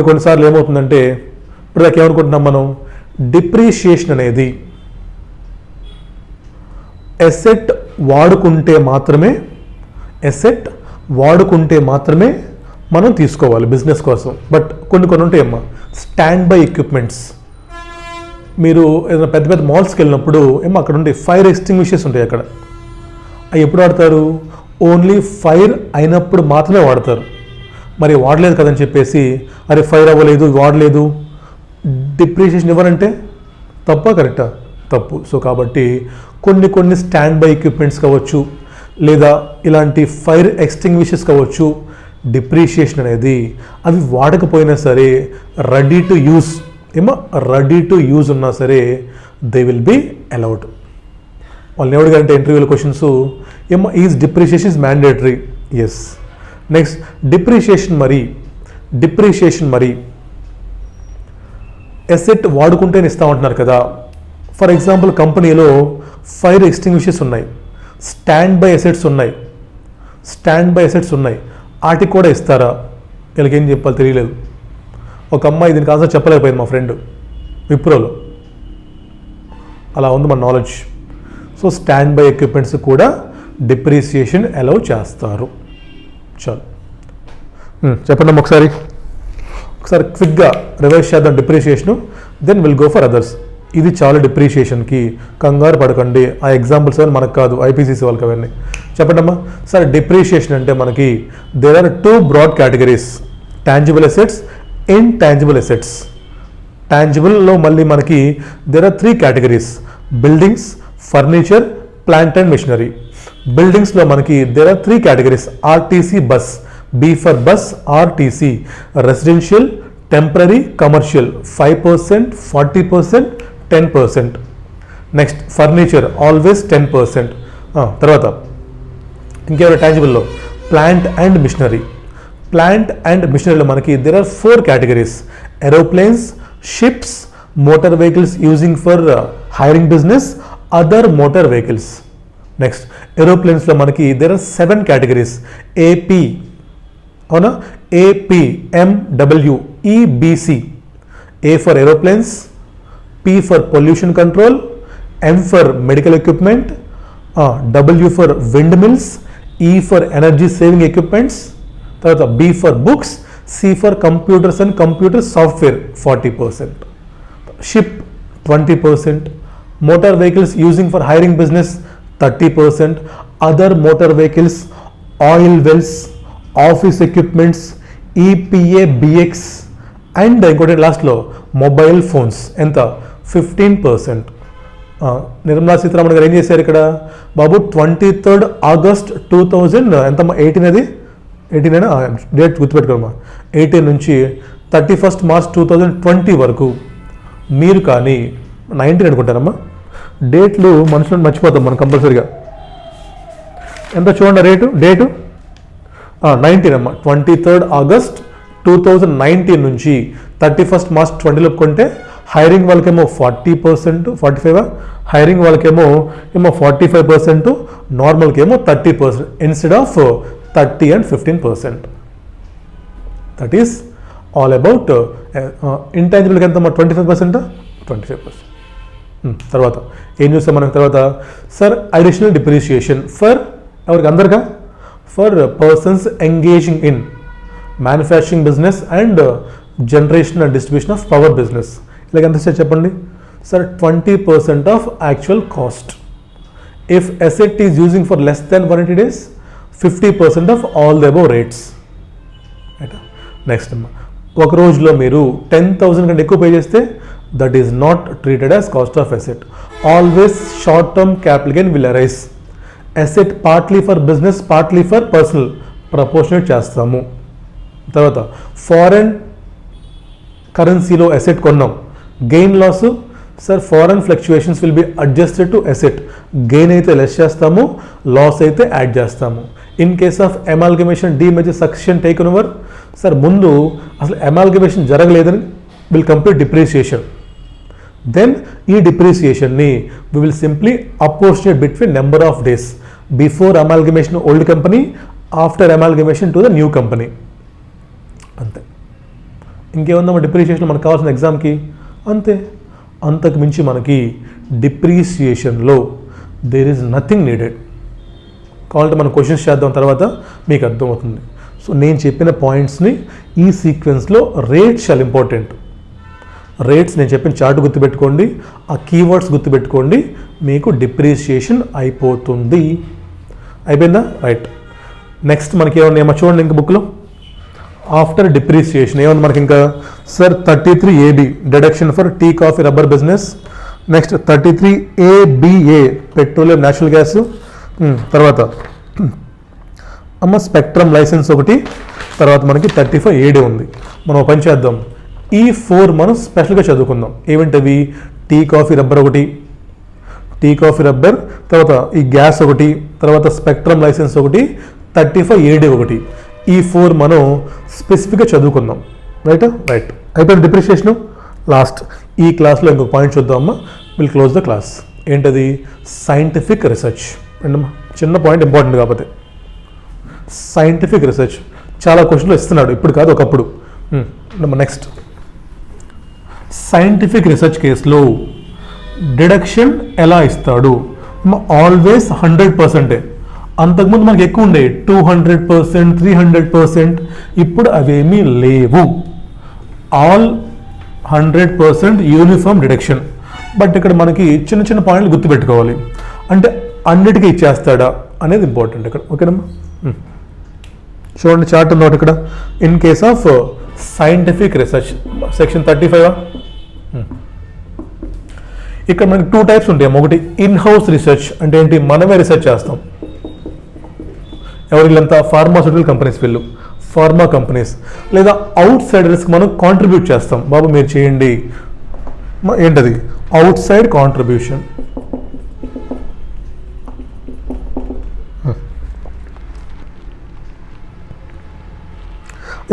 కొన్నిసార్లు ఏమవుతుందంటే, ఇప్పుడు దాకా ఏమనుకుంటున్నాం మనం, డిప్రిసియేషన్ అనేది ఎసెట్ వాడుకుంటే మాత్రమే మనం తీసుకోవాలి బిజినెస్ కోసం. బట్ కొన్ని ఉంటాయమ్మా స్టాండ్ బై ఎక్విప్మెంట్స్. మీరు ఏదైనా పెద్ద పెద్ద మాల్స్కి వెళ్ళినప్పుడు అక్కడ ఉండే ఫైర్ ఎక్స్టింగ్విషర్స్ ఉంటాయి. అక్కడ అవి ఎప్పుడు వాడతారు? ఓన్లీ ఫైర్ అయినప్పుడు మాత్రమే వాడతారు. మరి వాడలేదు కదని చెప్పేసి అరే ఫైర్ అవ్వలేదు, వాడలేదు, డిప్రిసియేషన్ ఇవ్వనంటే తప్పా కరెక్టా? తప్పు. సో కాబట్టి కొన్ని స్టాండ్ బై ఎక్విప్మెంట్స్ కావచ్చు, లేదా ఇలాంటి ఫైర్ ఎక్స్టింగ్విషర్స్ కావచ్చు, డిప్రిసియేషన్ అనేది అవి వాడకపోయినా సరే రెడీ టు యూజ్ ఉన్నా సరే దే విల్ బీ అలౌడ్. వాళ్ళని ఎవరికంటే ఇంటర్వ్యూల questions is depreciation is mandatory? Yes. Next, depreciation మరి ఎసెట్ వాడుకుంటేనే ఇస్తామంటున్నారు కదా. ఫర్ ఎగ్జాంపుల్ కంపెనీలో ఫైర్ ఎక్స్టింగ్విషర్స్ ఉన్నాయి, స్టాండ్ బై ఎసెట్స్ ఉన్నాయి, వాటికి కూడా ఇస్తారా? వీళ్ళకి ఏం చెప్పాలి తెలియలేదు. ఒక అమ్మాయి దీనికి ఆన్సర్ చెప్పలేకపోయింది మా ఫ్రెండ్ విప్రోలో. అలా ఉంది మన knowledge. So stand by equipments కూడా డిప్రిసియేషన్ అలౌ చేస్తారు. చాలు చెప్పండి ఒకసారి క్విక్గా రివైజ్ చేద్దాం depreciation, then will go for others. ఇది చాలా డిప్రిసియేషన్కి, కంగారు పడకండి. ఆ ఎగ్జాంపుల్స్ అని మనకు కాదు, ఐపీసీసీ వాళ్ళకి అవన్నీ. చెప్పండి అమ్మా. సార్ డిప్రిసియేషన్ అంటే మనకి there are 2 broad categories, tangible assets, intangible assets. టాంజిబుల్లో మళ్ళీ మనకి there are 3 categories, buildings, furniture, plant and machinery. బిల్డింగ్స్లో మనకి there are 3 categories, RTC bus, B for bus, RTC, residential, temporary, commercial, 5%, 40%, 10%. Next furniture always 10%. తర్వాత ఇంకేమైనా టాంజిబుల్లో plant and machinery. Plant and మిషనరీలో మనకి there are 4 categories, aeroplanes, ships, motor vehicles using for hiring business, other motor vehicles. Next ఏరోప్లేన్స్లో మనకి there are 7 categories, AP, అవునా, APMW, EBC. A for aeroplanes, P for pollution control, M for medical equipment, W for windmills, E for energy saving equipments, తర్వాత B for books, C for computers and computer software 40%, ship 20%, motor vehicles using for hiring business 30%, other motor vehicles, oil wells, office equipments, EPA, BX and ఇంకోటి లాస్ట్లో mobile phones ఎంత 15%. నిర్మలా సీతారామన్ గారు ఏం చేశారు ఇక్కడ బాబు, 23rd August 2000 ఎంత 18 అది 18 డేట్ గుర్తుపెట్టుకోమ్మా, 18 నుంచి 31st March 2020 వరకు మీరు కానీ 19 అనుకుంటారమ్మా, డేట్లు మనుషులను మర్చిపోతాం మనం కంపల్సరీగా. ఎంత చూడండి డేటు 19 అమ్మా, 23rd August 2019 నుంచి 31st March 20 కొంటే హైరింగ్ వాళ్ళకేమో 40%, 45, హైరింగ్ వాళ్ళకేమో 45%, నార్మల్కేమో 30% instead of 30 and 15%. That is all about. ఇంటాంజిబుల్కి ఎంత 25%, 25%. తర్వాత ఏం చూస్తాం మనం తర్వాత, సార్ అడిషనల్ డిప్రిసియేషన్ ఫర్ ఎవరికి అందరిగా, for persons engaging in manufacturing business and generation and distribution of power business. ఇలాగ ఎంత సార్ చెప్పండి sir, 20% of actual cost. If asset is using for less than 180 days, 50% of all the above rates. Next అమ్మా, ఒక రోజులో మీరు 10,000 కంటే ఎక్కువ pay చేస్తే that is not treated as cost of asset. Always short term capital gain will arise. Asset partly for business, partly for personal proportionate చేస్తాము. తర్వాత foreign కరెన్సీలో అసెట్ కొన్నాం, gain loss sir foreign fluctuations will be adjusted to asset. Gain అయితే less చేస్తాము, loss అయితే add చేస్తాము. In case of amalgamation demerger succession taken over, sir ముందు అసలు అమాల్గమేషన్ జరగలేదని విల్ కంప్లీట్ డిప్రిసియేషన్. దెన్ ఈ డిప్రిసియేషన్ని we will simply apportionate between number of days before amalgamation old company, after amalgamation to the new company. అంతే, ఇంకేముందమ్మా depreciation మనకు కావాల్సిన ఎగ్జామ్కి, అంతే. అంతకు మించి మనకి డిప్రిసియేషన్లో దేర్ ఈజ్ నథింగ్ నీడెడ్. కావాలంటే మనం క్వశ్చన్స్ చేద్దాం, తర్వాత మీకు అర్థమవుతుంది. సో నేను చెప్పిన పాయింట్స్ని ఈ సీక్వెన్స్లో రేట్స్ చాలా ఇంపార్టెంట్. రేట్స్ నేను చెప్పిన చార్ట్ గుర్తుపెట్టుకోండి, ఆ కీవర్డ్స్ గుర్తుపెట్టుకోండి, మీకు డిప్రిసియేషన్ అయిపోతుంది. అయిపోయిందా? రైట్. నెక్స్ట్ మనకి ఏమన్నా ఏమో చూడండి ఇంక బుక్లో, ఆఫ్టర్ డిప్రిసియేషన్ ఏమన్నా మనకి ఇంకా sir 33AB deduction for tea coffee rubber business. Next 33ABA petroleum natural gas. తర్వాత అమ్మ స్పెక్ట్రమ్ లైసెన్స్ ఒకటి. తర్వాత మనకి 35AD ఉంది. మనం పని చేద్దాం, ఈ 4 మనం స్పెషల్గా చదువుకుందాం. ఏమిటవి? టీ కాఫీ రబ్బర్ ఒకటి, టీ కాఫీ రబ్బర్, తర్వాత ఈ గ్యాస్ ఒకటి, తర్వాత స్పెక్ట్రమ్ లైసెన్స్ ఒకటి, 35AD ఒకటి. ఈ 4 మనం స్పెసిఫిక్గా చదువుకుందాం. రైట్. అయిపోయింది డిప్రిసియేషను. లాస్ట్ ఈ క్లాస్లో ఇంకొక పాయింట్ చూద్దామమ్మా, విల్ క్లోజ్ ద క్లాస్. ఏంటది? Scientific research. అంటమ్మా చిన్న పాయింట్, ఇంపార్టెంట్ కాకపోతే. సైంటిఫిక్ రీసెర్చ్ చాలా క్వశ్చన్లు ఇస్తున్నాడు, ఇప్పుడు కాదు ఒకప్పుడు. నెక్స్ట్ సైంటిఫిక్ రీసెర్చ్ కేసులో డిడక్షన్ ఎలా ఇస్తాడు? ఆల్వేస్ 100%. అంతకుముందు మనకి ఎక్కువ ఉండే 200%, 300%. ఇప్పుడు అవేమీ లేవు. All 100% uniform deduction. బట్ ఇక్కడ మనకి చిన్న చిన్న పాయింట్లు గుర్తుపెట్టుకోవాలి. అంటే అన్నిటికీ ఇచ్చేస్తాడా అనేది ఇంపార్టెంట్ ఇక్కడ. ఓకేనమ్మా, చూడండి చార్ట్ ఉంది ఇక్కడ. In case of scientific research section 35. ఇక్కడ మనకి 2 టైప్స్ ఉంటాయి. ఒకటి ఇన్ హౌస్ రీసెర్చ్ అంటే ఏంటి, మనమే రీసెర్చ్ చేస్తాం. ఎవరిలంతా ఫార్మాస్యూటికల్ కంపెనీస్, వీళ్ళు ఫార్మా కంపెనీస్. లేదా అవుట్ సైడర్స్కి మనం కాంట్రిబ్యూట్ చేస్తాం, బాబు మీరు చేయండి. ఏంటది, అవుట్ సైడ్ కాంట్రిబ్యూషన్.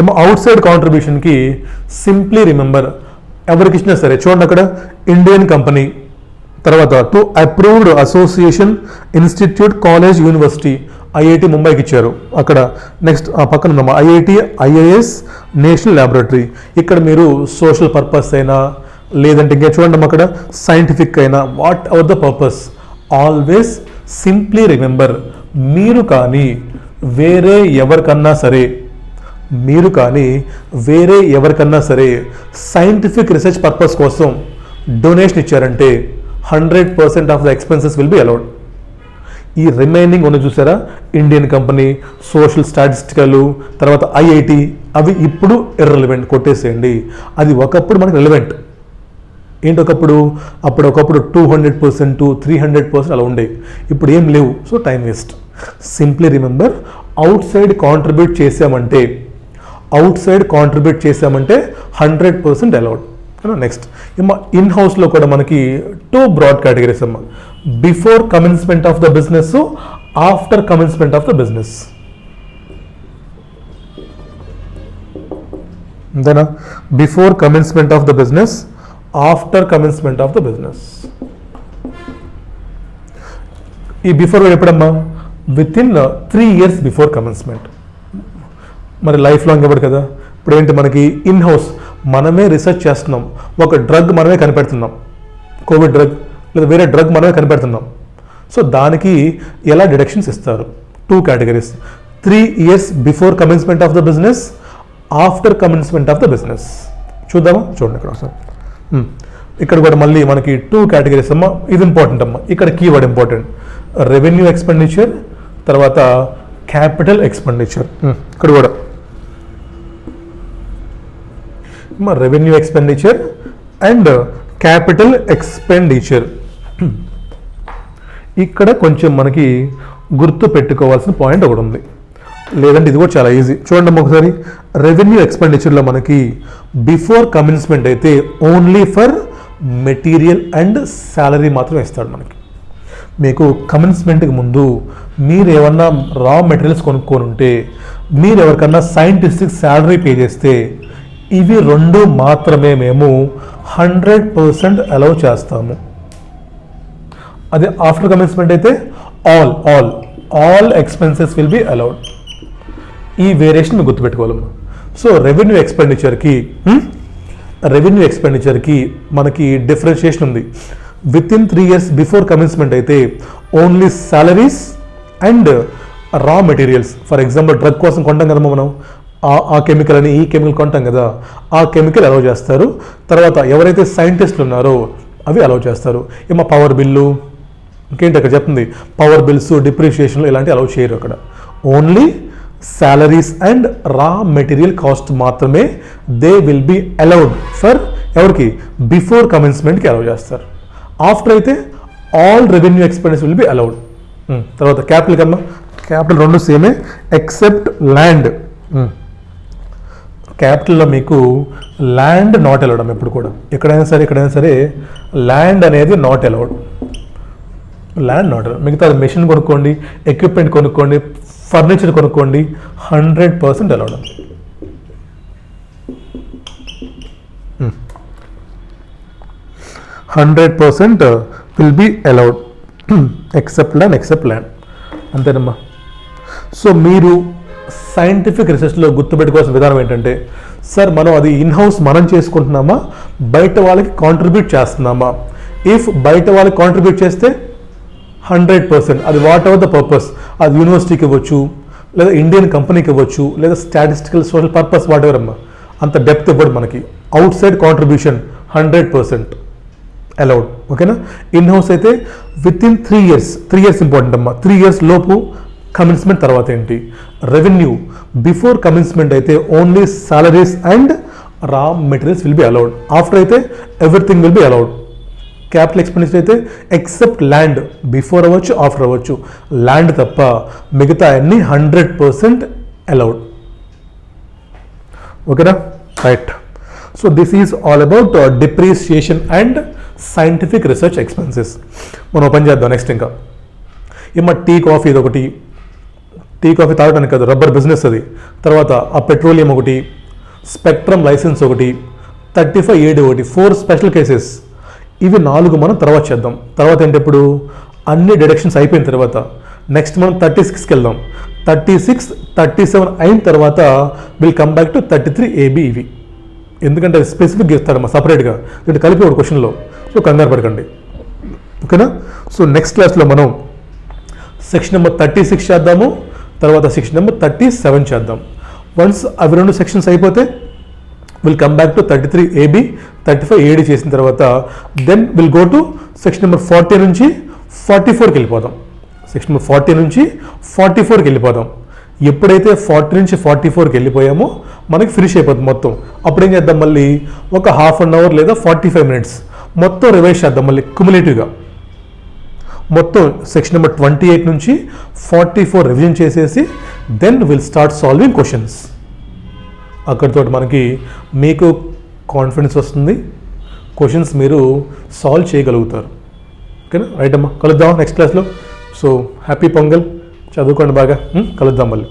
ఏమో అవుట్ సైడ్ కాంట్రిబ్యూషన్కి సింప్లీ రిమెంబర్, ఎవరికి ఇచ్చినా సరే చూడండి అక్కడ ఇండియన్ కంపెనీ, తర్వాత to approved association, institute, college, university, IIT ముంబైకి ఇచ్చారు అక్కడ. నెక్స్ట్ ఆ పక్కన ఉందమ్మా ఐఐటి, ఐఏఎస్, నేషనల్ ల్యాబొరేటరీ. ఇక్కడ మీరు సోషల్ పర్పస్ అయినా లేదంటే ఇంకా చూడండి అక్కడ సైంటిఫిక్ అయినా, what ever the purpose, always simply remember, మీరు కానీ వేరే ఎవరికన్నా సరే సైంటిఫిక్ రీసెర్చ్ పర్పస్ కోసం డొనేషన్ ఇచ్చారంటే 100% of the expenses will be allowed. ఈ రిమైనింగ్ ఉన్న చూసారా, ఇండియన్ కంపెనీ, సోషల్ స్టాటిస్టికల్, తర్వాత ఐఐటి, అవి ఇప్పుడు ఇర్రెలవెంట్, కొట్టేసేయండి. అది ఒకప్పుడు మనకు రిలవెంట్. ఏంటి ఒకప్పుడు 200%, 300% అలా ఉండే, ఇప్పుడు ఏం లేవు. So time waste. Simply remember, outside contribute చేసామంటే 100% అలౌడ్. నెక్స్ట్ ఇన్ హౌస్లో కూడా మనకి 2 బ్రాడ్ కేటగిరీస్ అమ్మా, before commencement of the business, after commencement of the business. అంతేనా? Before commencement of the business, after commencement of the business. ఈ before ఎప్పుడమ్మా, within 3 years before commencement. మరి లైఫ్ లాంగ్ ఇవ్వడు కదా. ఇప్పుడు ఏంటి, మనకి ఇన్ హౌస్ మనమే రీసెర్చ్ చేస్తున్నాం, ఒక డ్రగ్ మనమే కనిపెడుతున్నాం, కోవిడ్ డ్రగ్ లేదా వేరే డ్రగ్ మనమే కనిపెడుతున్నాం. సో దానికి ఎలా డిడక్షన్స్ ఇస్తారు? 2 categories, 3 years before commencement of the business, after commencement of the business. చూద్దామా, చూడండి ఇక్కడ ఒకసారి. ఇక్కడ కూడా మళ్ళీ మనకి 2 కేటగిరీస్ అమ్మా. ఇది ఇంపార్టెంట్ అమ్మా, ఇక్కడ కీవర్డ్ ఇంపార్టెంట్. రెవెన్యూ ఎక్స్పెండిచర్, తర్వాత క్యాపిటల్ ఎక్స్పెండిచర్. ఇక్కడ కూడా revenue expenditure and capital expenditure. ఇక్కడ కొంచెం మనకి గుర్తు పెట్టుకోవాల్సిన పాయింట్ ఒకటి ఉంది, లేదంటే ఇది కూడా చాలా ఈజీ. చూడండి ఒకసారి, రెవెన్యూ ఎక్స్పెండిచర్లో మనకి బిఫోర్ కమెన్స్మెంట్ అయితే only for material and salary మాత్రం ఇస్తాడు మనకి. మీకు కమెన్స్మెంట్కి ముందు మీరు ఏమన్నా రా మెటీరియల్స్ కొనుక్కొని ఉంటే, మీరు ఎవరికన్నా సైంటిస్ట్కి శాలరీ పే చేస్తే, ఇవి 2 మాత్రమే మేము 100% అలౌ చేస్తాము. అదే ఆఫ్టర్ కమెన్స్మెంట్ అయితే all expenses will be allowed. ఈ వేరియేషన్ మీరు గుర్తుపెట్టుకోవాలమ్మా. సో రెవెన్యూ ఎక్స్పెండిచర్కి మనకి డిఫరెన్షియేషన్ ఉంది. Within 3 years before commencement అయితే only salaries and raw materials. For example drug కోసం కొంటాం కదమ్మా మనం, ఆ కెమికల్ అని ఈ కెమికల్ కొంటాం కదా, ఆ కెమికల్ అలౌ చేస్తారు. తర్వాత ఎవరైతే సైంటిస్టులు ఉన్నారో అవి అలౌ చేస్తారు. ఏమో పవర్ బిల్లు, ఇంకేంటి అక్కడ చెప్తుంది, పవర్ బిల్స్, డిప్రిషియేషన్లు ఇలాంటివి అలౌ చేయరు. అక్కడ only salaries and raw material cost మాత్రమే they will be allowed for ఎవరికి, బిఫోర్ కమెన్స్మెంట్కి అలౌ చేస్తారు. ఆఫ్టర్ అయితే all revenue expenditure will be allowed. తర్వాత క్యాపిటల్ కన్నా, క్యాపిటల్ 2 సేమే ఎక్సెప్ట్ ల్యాండ్. క్యాపిటల్లో మీకు ల్యాండ్ నాట్ అలౌడ్ ఎప్పుడు కూడా, ఎక్కడైనా సరే ల్యాండ్ అనేది not allowed. Land not allowed. మిగతా మెషిన్ కొనుక్కోండి, ఎక్విప్మెంట్ కొనుక్కోండి, ఫర్నిచర్ కొనుక్కోండి, 100% allowed. 100% will be allowed except land. అంతేనమ్మా. సో మీరు సైంటిఫిక్ రీసెర్చ్లో గుర్తుపెట్టుకోవాల్సిన విధానం ఏంటంటే, సార్ మనం అది ఇన్హౌస్ మనం చేసుకుంటున్నామా, బయట వాళ్ళకి కాంట్రిబ్యూట్ చేస్తున్నామా? ఇఫ్ బయట వాళ్ళకి కాంట్రిబ్యూట్ చేస్తే 100%, అది వాట్ ఎవర్ ద పర్పస్, అది యూనివర్సిటీకి ఇవ్వచ్చు, లేదా ఇండియన్ కంపెనీకి ఇవ్వచ్చు, లేదా statistical social purpose what ever అమ్మా, అంత డెప్త్ ఇవ్వడు మనకి. Out side contribution 100% allowed. ఓకేనా? ఇన్ హౌస్ అయితే విత్ ఇన్ 3 years ఇంపార్టెంట్ అమ్మా. 3 years లోపు కమిన్స్మెంట్. తర్వాత ఏంటి? రెవెన్యూ. బిఫోర్ కమిన్స్మెంట్ అయితే only salaries and raw materials will be allowed. After అయితే everything will be allowed. Capital expenditure అయితే ఎక్సెప్ట్ ల్యాండ్, బిఫోర్ అవ్వచ్చు ఆఫ్టర్ అవ్వచ్చు, ల్యాండ్ తప్ప మిగతా అన్ని 100% అలౌడ్. ఓకేనా? Right. So this is all about depreciation and scientific research expenses. మనం open చేద్దాం నెక్స్ట్. ఇంకా ఏమో టీ కాఫీ, ఇది ఒకటి. టీ కాఫీ తాగడానికి కాదు, రబ్బర్ బిజినెస్ అది. తర్వాత ఆ పెట్రోలియం ఒకటి, స్పెక్ట్రమ్ లైసెన్స్ ఒకటి, 35A ఒకటి, 4 స్పెషల్ కేసెస్. ఇవి 4 మనం తర్వాత చేద్దాం. తర్వాత ఏంటి? ఇప్పుడు అన్ని డిడక్షన్స్ అయిపోయిన తర్వాత నెక్స్ట్ మనం 36కి వెళ్దాం. 36, 37 అయిన తర్వాత will come back to 33AB. ఇవి ఎందుకంటే అది స్పెసిఫిక్గా ఇస్తాడమ్మా సపరేట్గా, దీంట్లో కలిపి ఒక క్వశ్చన్లో. సో కంగారు పడకండి. ఓకేనా? సో నెక్స్ట్ క్లాస్లో మనం సెక్షన్ నెంబర్ 36 చేద్దాము, తర్వాత సెక్షన్ నెంబర్ 37 చేద్దాం. వన్స్ అవి 2 సెక్షన్స్ అయిపోతే will come back to 33AB, 35AD చేసిన తర్వాత then will go to section number 40 నుంచి 44కి వెళ్ళిపోదాం. సెక్షన్ నెంబర్ 40 నుంచి 44కి వెళ్ళిపోదాం. ఎప్పుడైతే 40 నుంచి 44కి వెళ్ళిపోయామో మనకి ఫినిష్ అయిపోతుంది మొత్తం. అప్పుడు ఏం చేద్దాం? మళ్ళీ ఒక ½ అన్ అవర్ లేదా 45 minutes మొత్తం రివైజ్ చేద్దాం మళ్ళీ క్యుములేటివ్గా. మొత్తం సెక్షన్ నెంబర్ 28 నుంచి 44 రివిజన్ చేసేసి then will start solving questions. అక్కడితో మనకి మీకు కాన్ఫిడెన్స్ వస్తుంది, క్వశ్చన్స్ మీరు సాల్వ్ చేయగలుగుతారు. ఓకేనా? రైట్ అమ్మా, కలుద్దాం నెక్స్ట్ క్లాస్లో. సో హ్యాపీ పొంగల్, చదువుకోండి బాగా, కలుద్దాం మళ్ళీ.